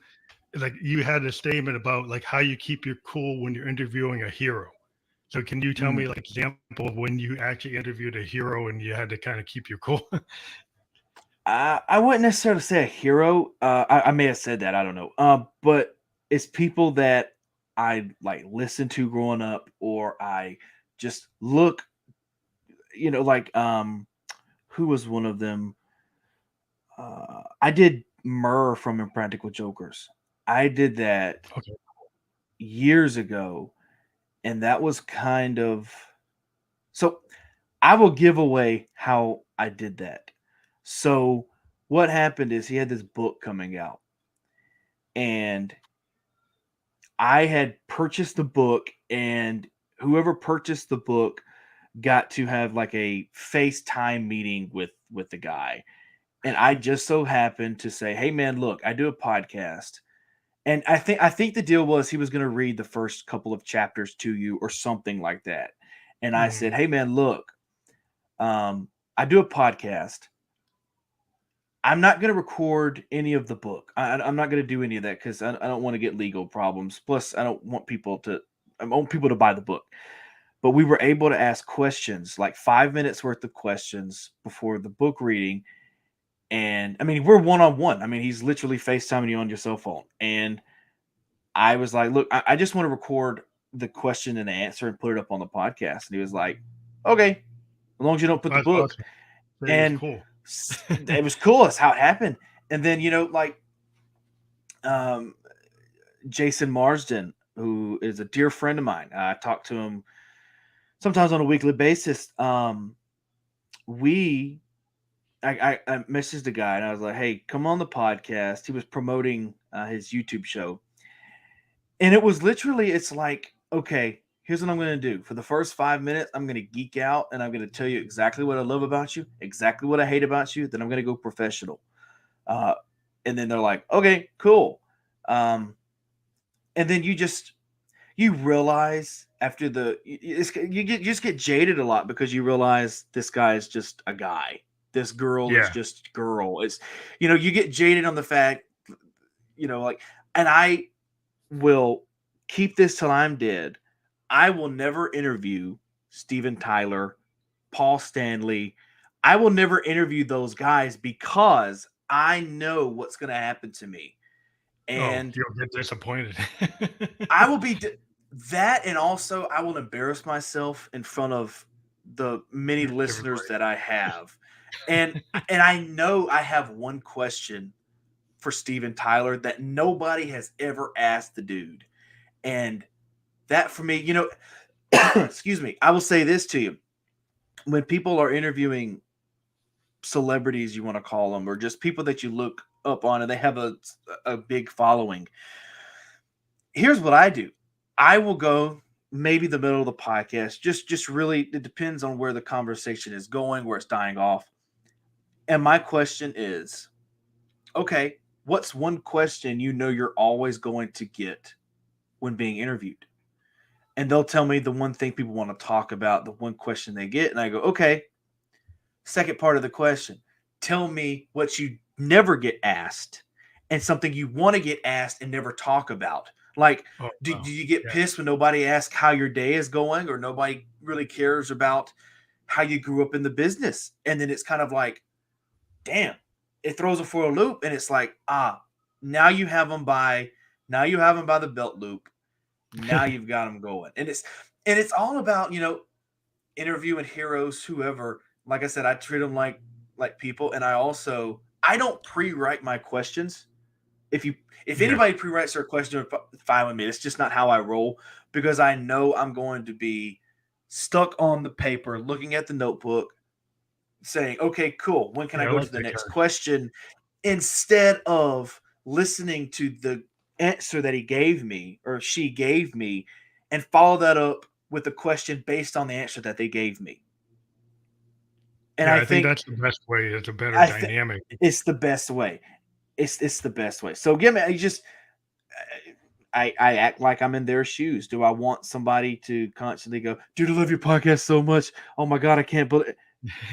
is like you had a statement about like how you keep your cool when you're interviewing a hero. So can you tell Mm. me like example of when you actually interviewed a hero and you had to kind of keep your cool? I wouldn't necessarily say a hero. I may have said that. I don't know. But it's people that I like listen to growing up, or I just look. Like who was one of them? I did Murr from Impractical Jokers. I did that Okay. years ago, and that was kind of so. I will give away how I did that. So what happened is he had this book coming out, and I had purchased the book, and whoever purchased the book got to have like a FaceTime meeting with the guy. And I just so happened to say, "Hey man, look, I do a podcast." And I think the deal was he was going to read the first couple of chapters to you or something like that. And I said, Hmm. "Hey man, look, I do a podcast. I'm not going to record any of the book. I'm not going to do any of that because I don't want to get legal problems. Plus, I want people to buy the book." But we were able to ask questions, like 5 minutes worth of questions before the book reading. And I mean, we're one on one. I mean, he's literally FaceTiming you on your cell phone. And I was like, "Look, I just want to record the question and the answer and put it up on the podcast." And he was like, "Okay, as long as you don't put the That's book." awesome. That is And cool. it was cool. That's how it happened. And then, like um, Jason Marsden, who is a dear friend of mine, I talk to him sometimes on a weekly basis. We I messaged the guy and I was like, "Hey, come on the podcast." He was promoting his YouTube show, and it was literally, it's like, okay, here's what I'm going to do. For the first 5 minutes, I'm going to geek out and I'm going to tell you exactly what I love about you, exactly what I hate about you. Then I'm going to go professional. Uh, and then they're like, "Okay, cool." Um, and then you realize after you just get jaded a lot because you realize this guy is just a guy. This girl is Yeah. just girl. It's you get jaded on the fact, like, and I will keep this till I'm dead. I will never interview Steven Tyler, Paul Stanley. I will never interview those guys because I know what's going to happen to me. Oh, And you'll get disappointed. I will be that, and also I will embarrass myself in front of the many listeners Everybody. that I have. And I know I have one question for Steven Tyler that nobody has ever asked the dude. And that for me, excuse me, I will say this to you. When people are interviewing celebrities, you want to call them, or just people that you look up on and they have a big following, here's what I do. I will go maybe the middle of the podcast. Just really, it depends on where the conversation is going, where it's dying off. And my question is, okay, what's one question you're always going to get when being interviewed? And they'll tell me the one thing people want to talk about, the one question they get, and I go, okay. Second part of the question, tell me what you never get asked and something you want to get asked and never talk about. Like, Oh, do wow. you get Yeah. pissed when nobody asks how your day is going, or nobody really cares about how you grew up in the business? And then it's kind of like, damn, it throws them for a loop. And it's like, now you have them by, the belt loop. Now you've got them going. And it's all about, interviewing heroes, whoever, like I said, I treat them like people, and I don't pre-write my questions. If Yeah. anybody pre-writes their question, fine with me. It's just not how I roll, because I know I'm going to be stuck on the paper, looking at the notebook, saying, "Okay, cool. When can I Yeah. I go to like the that next kind of. question?" Instead of listening to the answer that he gave me or she gave me, and follow that up with a question based on the answer that they gave me. And Yeah. I think that's the best way. It's a better I think dynamic. it's the best way. It's the best way. So give me, I just I act like I'm in their shoes. Do I want somebody to constantly go, "Dude, I love your podcast so much. Oh my god, I can't believe it."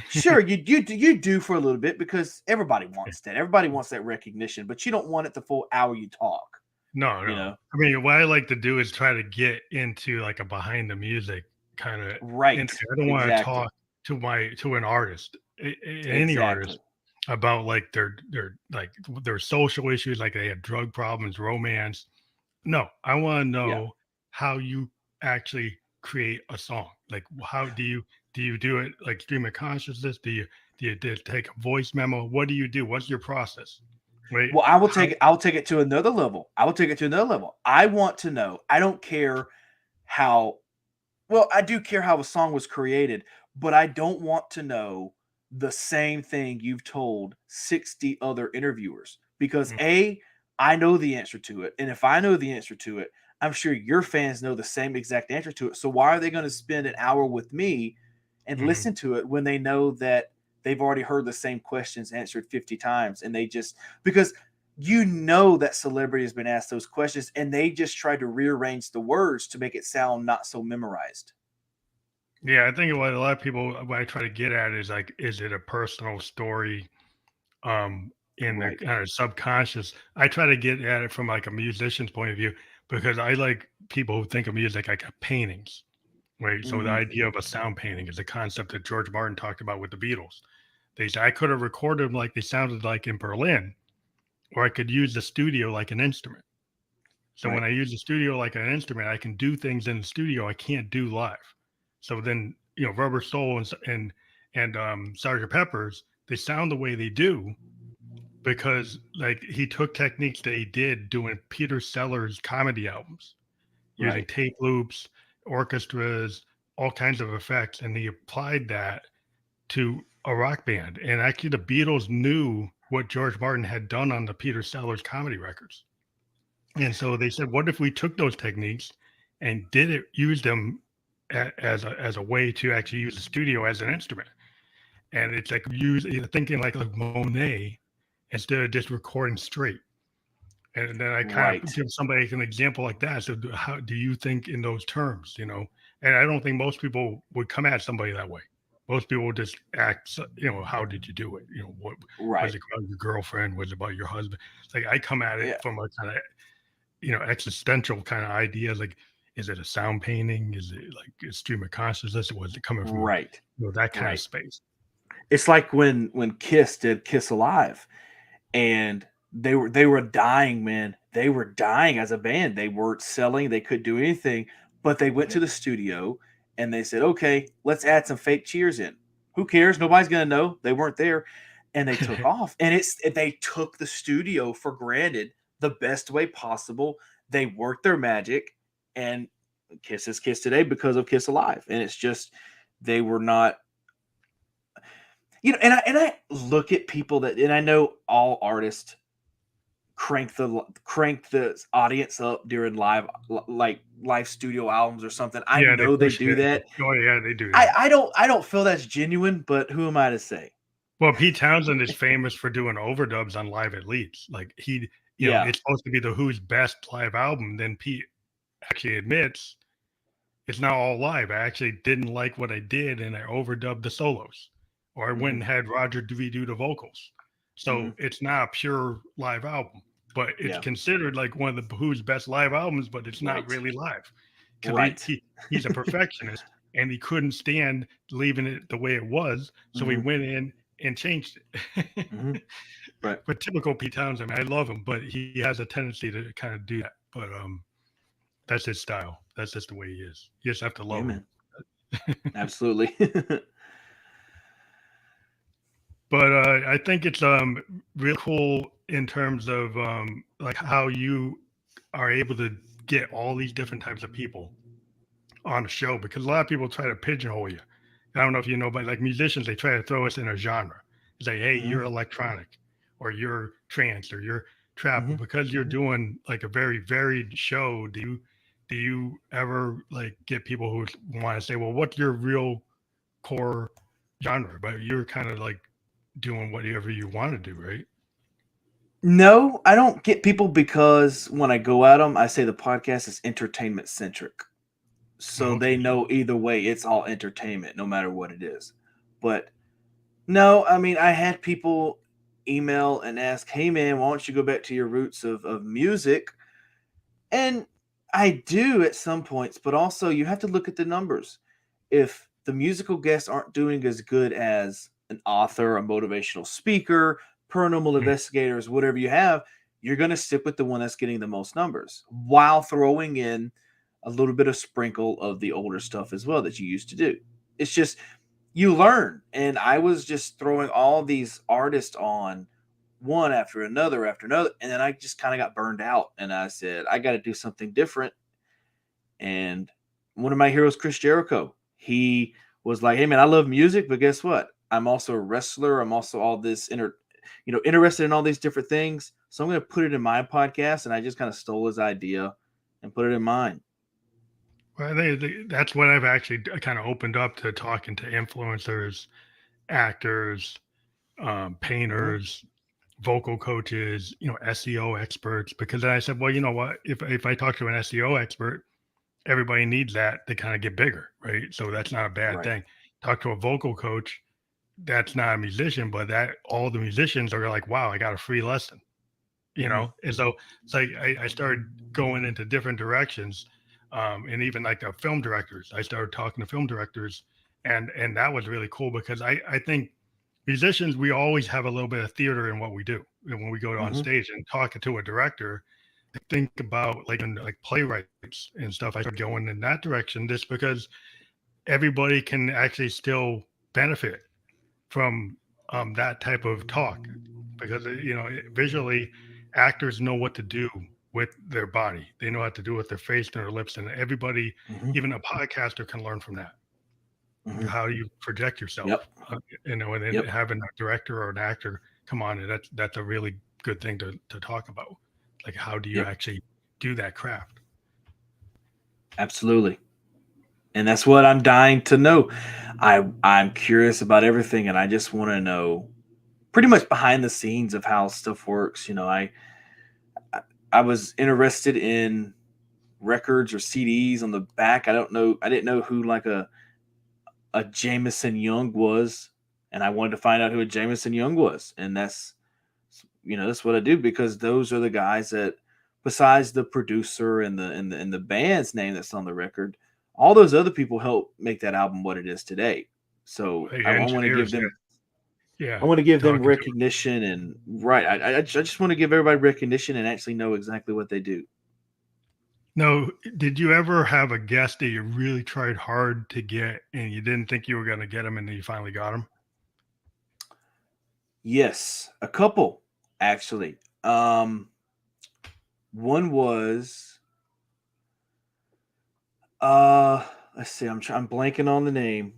Sure, you do for a little bit, because everybody wants that. Everybody wants that recognition, but you don't want it the full hour you talk. No, You no. know, I mean, what I like to do is try to get into like a behind the music kind of. right? I don't want to Exactly, talk to an artist, any exactly. artist, about like their social issues, like they had drug problems, romance. No, I want to Yeah. know how you actually create a song. Like, how do you do it? Like stream of consciousness? Do you take a voice memo? What do you do? What's your process? Right? Well, How? I will take it to another level. I will take it to another level. I want to know. I don't care how well, I do care how a song was created, but I don't want to know the same thing you've told 60 other interviewers, because Mm, I know the answer to it. And if I know the answer to it, I'm sure your fans know the same exact answer to it. So why are they going to spend an hour with me and mhm. listen to it when they know that they've already heard the same questions answered 50 times, and they just, because you know that celebrity has been asked those questions and they just tried to rearrange the words to make it sound not so memorized. Yeah, I think what a lot of people what I try to get at is like, is it a personal story in the Right. kind of subconscious? I try to get at it from like a musician's point of view, because I like people who think of music like paintings, right? So the Hmm. idea of a sound painting is a concept that George Martin talked about with the Beatles. They said I could have recorded them like they sounded like in Berlin, or I could use the studio like an instrument. So when Right. I use the studio like an instrument, I can do things in the studio I can't do live. So then, Rubber Soul and Sergeant Pepper's, they sound the way they do because like he took techniques that he did doing Peter Sellers comedy albums, using Right. tape loops, orchestras, all kinds of effects, and he applied that to a rock band. And actually, the Beatles knew what George Martin had done on the Peter Sellers comedy records. And so they said, what if we took those techniques and use them as a way to actually use the studio as an instrument? And it's like thinking like Monet instead of just recording straight. And then I kind of Right. give somebody an example like that. So how do you think in those terms? And I don't think most people would come at somebody that way. Most people would just act, how did you do it? What was Right. it about your girlfriend? Was it about your husband? It's like I come at it Yeah. from a kind of existential kind of ideas like, is it a sound painting? Is it like a stream of consciousness? Or was it coming from Right. that kind of Right. space? It's like when Kiss did Kiss Alive, and they were dying, man. They were dying as a band. They weren't selling. They couldn't do anything. But they went Yeah. to the studio and they said, "Okay, let's add some fake cheers in. Who cares? Nobody's gonna know. They weren't there." And they took off. And they took the studio for granted the best way possible. They worked their magic, and Kiss is Kiss today because of Kiss Alive. And it's just, they were not, and I look at people that, and I know all artists crank the audience up during like live studio albums or something. I Yeah, they know they push do it. that. Oh yeah, they do I that. I don't I don't feel that's genuine, but who am I to say? Well, Pete Townsend is famous for doing overdubs on Live at Leeds. Like Yeah. it's supposed to be the Who's best live album. Then Pete actually admits it's not all live. I actually didn't like what I did, and I overdubbed the solos, or I went Hmm. and had Roger do the vocals. Hmm. So it's not a pure live album, but it's Yeah. considered like one of the Who's best live albums. But it's not Right. really live because Right. he's a perfectionist, and he couldn't stand leaving it the way it was, so he Hmm. went in and changed it. Hmm. Right. But typical Pete Townsend, I mean, I love him, but he has a tendency to kind of do that. But that's his style. That's just the way he is. You just have to Yeah, love him. man. Absolutely. But I think it's really cool in terms of like how you are able to get all these different types of people on a show, because a lot of people try to pigeonhole you. I don't know if you know, but like musicians, they try to throw us in a genre. Say, hey, you're Hmm. electronic, or you're trance, or you're trap. Hmm. But because you're doing like a very varied show, do you ever like get people who want to say, well, what's your real core genre? But you're kind of like doing whatever you want to do, right? No, I don't get people because when I go at them, I say the podcast is entertainment centric. So they Okay. know either way, it's all entertainment, no matter what it is. But no, I mean, I had people email and ask, hey man, why don't you go back to your roots of music? And I do at some points, but also you have to look at the numbers. If the musical guests aren't doing as good as an author, a motivational speaker, paranormal Mm. investigators, whatever you have, you're going to stick with the one that's getting the most numbers while throwing in a little bit of sprinkle of the older stuff as well that you used to do. It's just you learn. And I was just throwing all these artists on one after another. And then I just kind of got burned out. And I said, I got to do something different. And one of my heroes, Chris Jericho, he was like, hey, man, I love music, but guess what? I'm also a wrestler. I'm also all this interested in all these different things. So I'm going to put it in my podcast. And I just kind of stole his idea and put it in mine. Well, that's what I've actually kind of opened up to, talking to influencers, actors, Mm-hmm. painters, vocal coaches, SEO experts. Because then I said, well, you know what? If I talk to an SEO expert, everybody needs that to kind of get bigger, right? So that's not a bad Right. thing. Talk to a vocal coach, that's not a musician, but that all the musicians are like, wow, I got a free lesson. Mm-hmm. And so it's like I started going into different directions, and even like the film directors, I started talking to film directors, and that was really cool, because I think musicians, we always have a little bit of theater in what we do, and when we go on Mm-hmm. stage and talking to a director, I think about like in like playwrights and stuff. I started going in that direction just because everybody can actually still benefit from that type of talk, because visually, actors know what to do with their body. They know how to do it with their face and their lips, and everybody, Mm-hmm. even a podcaster, can learn from that. Mm-hmm. How you project yourself, Yep. and then Yep. having a director or an actor come on, and that's a really good thing to talk about. Like, how do you Yep. actually do that craft? Absolutely. And that's what I'm dying to know. I'm curious about everything, and I just want to know pretty much behind the scenes of how stuff works. I I was interested in records or CDs on the back. I didn't know who like a Jameson Young was, and I wanted to find out who a Jameson Young was, and that's what I do because those are the guys that, besides the producer and the band's name that's on the record, all those other people help make that album what it is today. So Like I want to give engineers, them yeah, I want to give them talking to. recognition and right. I just want to give everybody recognition and actually know exactly what they do. No, did you ever have a guest that you really tried hard to get and you didn't think you were going to get them, and then you finally got them? Yes, a couple actually. One was let's see, I'm blanking on the name.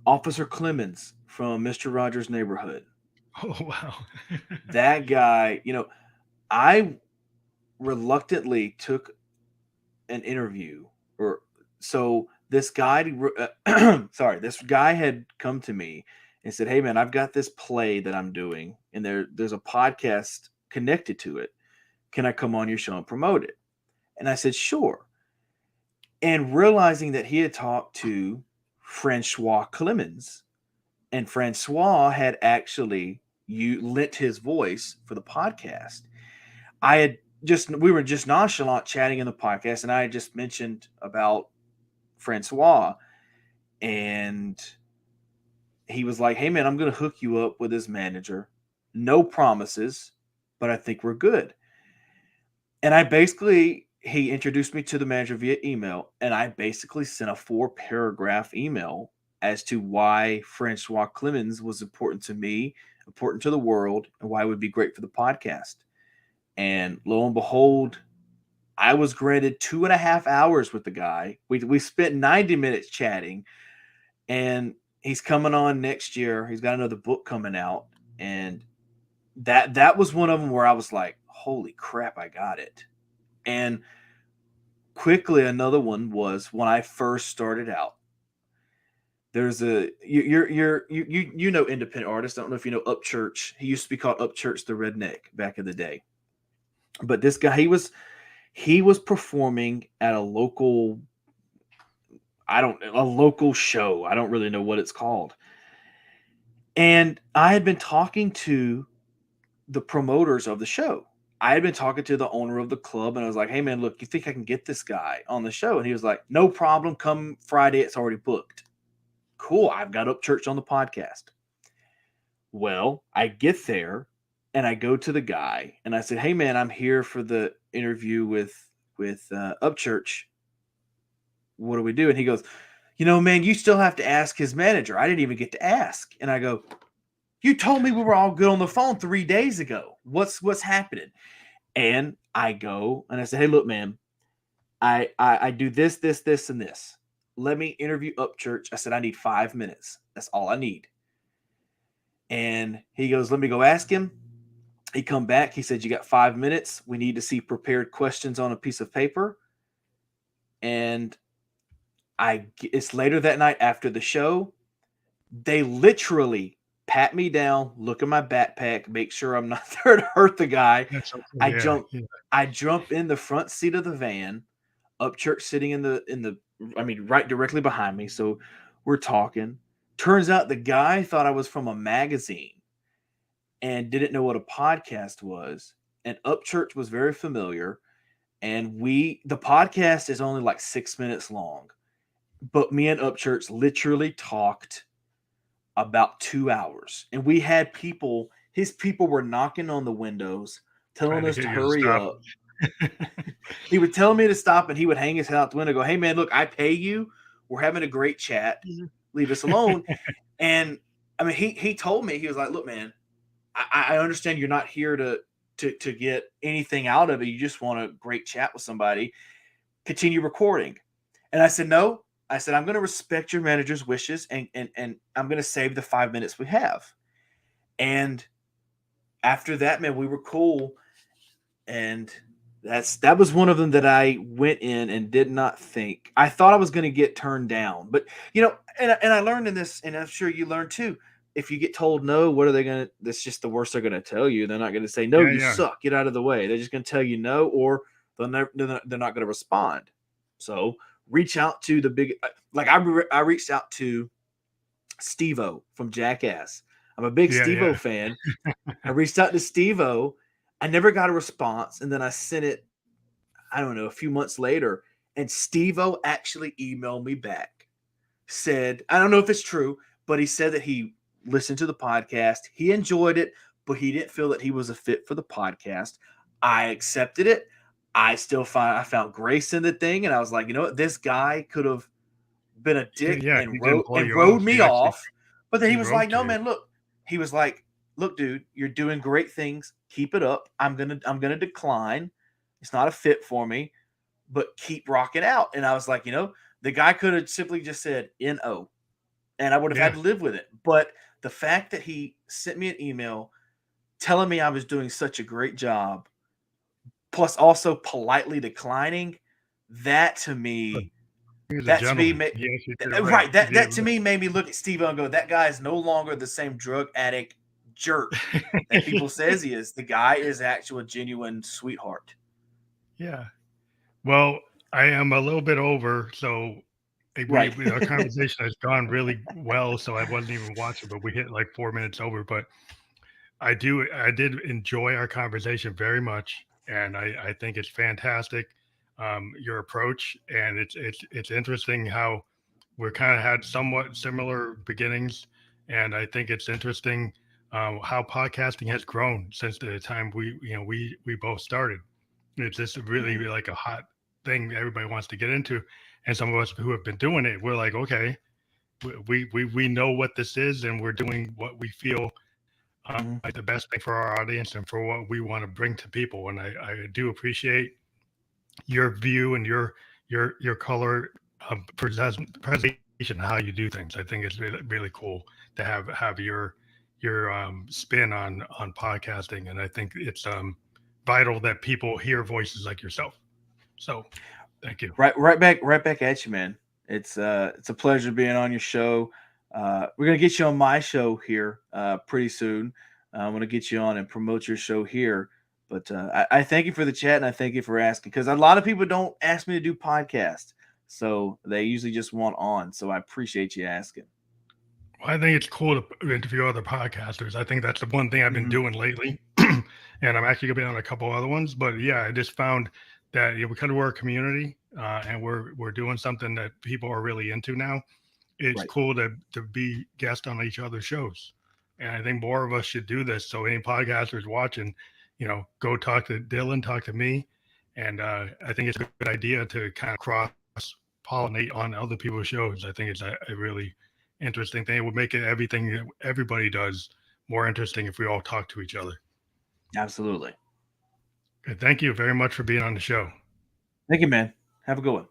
Officer Clemens from Mr. Rogers' Neighborhood. Oh, wow. That guy, I reluctantly took an interview or so this guy sorry, this guy had come to me and said, "Hey man, I've got this play that I'm doing and there's a podcast connected to it. Can I come on your show and promote it?" And I said, "Sure." And realizing that he had talked to Francois Clemens, and Francois had actually you lent his voice for the podcast. I had just we were just nonchalant chatting in the podcast, and I had just mentioned about Francois, and he was like, "Hey man, I'm going to hook you up with his manager. No promises, but I think we're good." And I basically he introduced me to the manager via email, and I basically sent a 4-paragraph email as to why Francois Clemens was important to me, important to the world, and why it would be great for the podcast. And lo and behold, I was granted 2.5 hours with the guy. We spent 90 minutes chatting, and he's coming on next year. He's got another book coming out, and that was one of them where I was like, holy crap, I got it. And quickly, another one was when I first started out. There's a you know independent artists. I don't know if you know Upchurch. He used to be called Upchurch the Redneck back in the day. But this guy, he was performing at a local show. I don't really know what it's called. And I had been talking to the promoters of the show. I had been talking to the owner of the club, and I was like, hey man, look, you think I can get this guy on the show? And he was like, no problem. Come Friday, it's already booked. Cool. I've got Upchurch on the podcast. Well, I get there and I go to the guy and I said, hey man, I'm here for the interview with Upchurch. What do we do? And he goes, man, you still have to ask his manager. I didn't even get to ask. And I go, you told me we were all good on the phone 3 days ago. What's happening? And I go and I said, hey, look, man, I do this, and this. Let me interview Upchurch. I said, I need 5 minutes. That's all I need. And he goes, let me go ask him. He come back. He said, you got 5 minutes. We need to see prepared questions on a piece of paper. And it's later that night after the show. They literally pat me down, look at my backpack, make sure I'm not there to hurt the guy. I jump in the front seat of the van, Upchurch sitting in the right directly behind me. So we're talking. Turns out the guy thought I was from a magazine and didn't know what a podcast was. And Upchurch was very familiar. And the podcast is only like 6 minutes long. But me and Upchurch literally talked about 2 hours. And we had his people were knocking on the windows, telling us to hurry up. He would tell me to stop, and he would hang his head out the window and go, hey, man, look, I pay you. We're having a great chat. Leave us alone. And, he told me, he was like, look, man, I understand you're not here to get anything out of it. You just want a great chat with somebody. Continue recording. And I said, no. I said, I'm going to respect your manager's wishes, and I'm going to save the 5 minutes we have. And after that, man, we were cool. And that was one of them that I went in and did not think. I thought I was going to get turned down. But, and I learned in this, and I'm sure you learned too, if you get told no, what are they going to – that's just the worst they're going to tell you. They're not going to say, no, you suck, get out of the way. They're just going to tell you no, or they're not going to respond. So – reach out to the big, like I reached out to Steve-O from Jackass. I'm a big Steve-O fan. I reached out to Steve-O. I never got a response. And then I sent it, I don't know, a few months later. And Steve-O actually emailed me back. Said, I don't know if it's true, but he said that he listened to the podcast. He enjoyed it, but he didn't feel that he was a fit for the podcast. I accepted it. I found grace in the thing, and I was like, you know what? This guy could have been a dick and rode me off. But then he was like, no, man, look. He was like, look, dude, you're doing great things. Keep it up. I'm gonna decline. It's not a fit for me, but keep rocking out. And I was like, the guy could have simply just said N-O, and I would have had to live with it. But the fact that he sent me an email telling me I was doing such a great job, plus also politely declining, that to me made me look at Steve and go, that guy is no longer the same drug addict jerk that people says he is. The guy is actually a genuine sweetheart. Yeah. Well, I am a little bit over, so our conversation has gone really well, so I wasn't even watching, but we hit like 4 minutes over. But I did enjoy our conversation very much. And I think it's fantastic, your approach, and it's interesting how we're kind of had somewhat similar beginnings, and I think it's interesting how podcasting has grown since the time we both started. It's just really like a hot thing that everybody wants to get into. And some of us who have been doing it, we're like, okay, we know what this is, and we're doing what we feel Mhm. like the best thing for our audience and for what we want to bring to people. And I do appreciate your view and your color presentation, how you do things. I think it's really, really cool to have your spin on podcasting, and I think it's vital that people hear voices like yourself. So, thank you. Right back at you, man. It's a pleasure being on your show. We're gonna get you on my show here pretty soon. I'm gonna get you on and promote your show here. But I thank you for the chat, and I thank you for asking, because a lot of people don't ask me to do podcasts, so they usually just want on. So I appreciate you asking. I think it's cool to interview other podcasters. I think that's the one thing I've been Mhm. doing lately, and I'm actually gonna be on a couple other ones. But yeah, I just found that we kind of we're a community, and we're doing something that people are really into now. It's Right. cool to be guest on each other's shows, and I think more of us should do this. So any podcasters watching, go talk to Dylan, talk to me, and I think it's a good idea to kind of cross pollinate on other people's shows. I think it's a really interesting thing. It would make it everything that everybody does more interesting if we all talk to each other. Absolutely. Good. Thank you very much for being on the show. Thank you, man. Have a good one.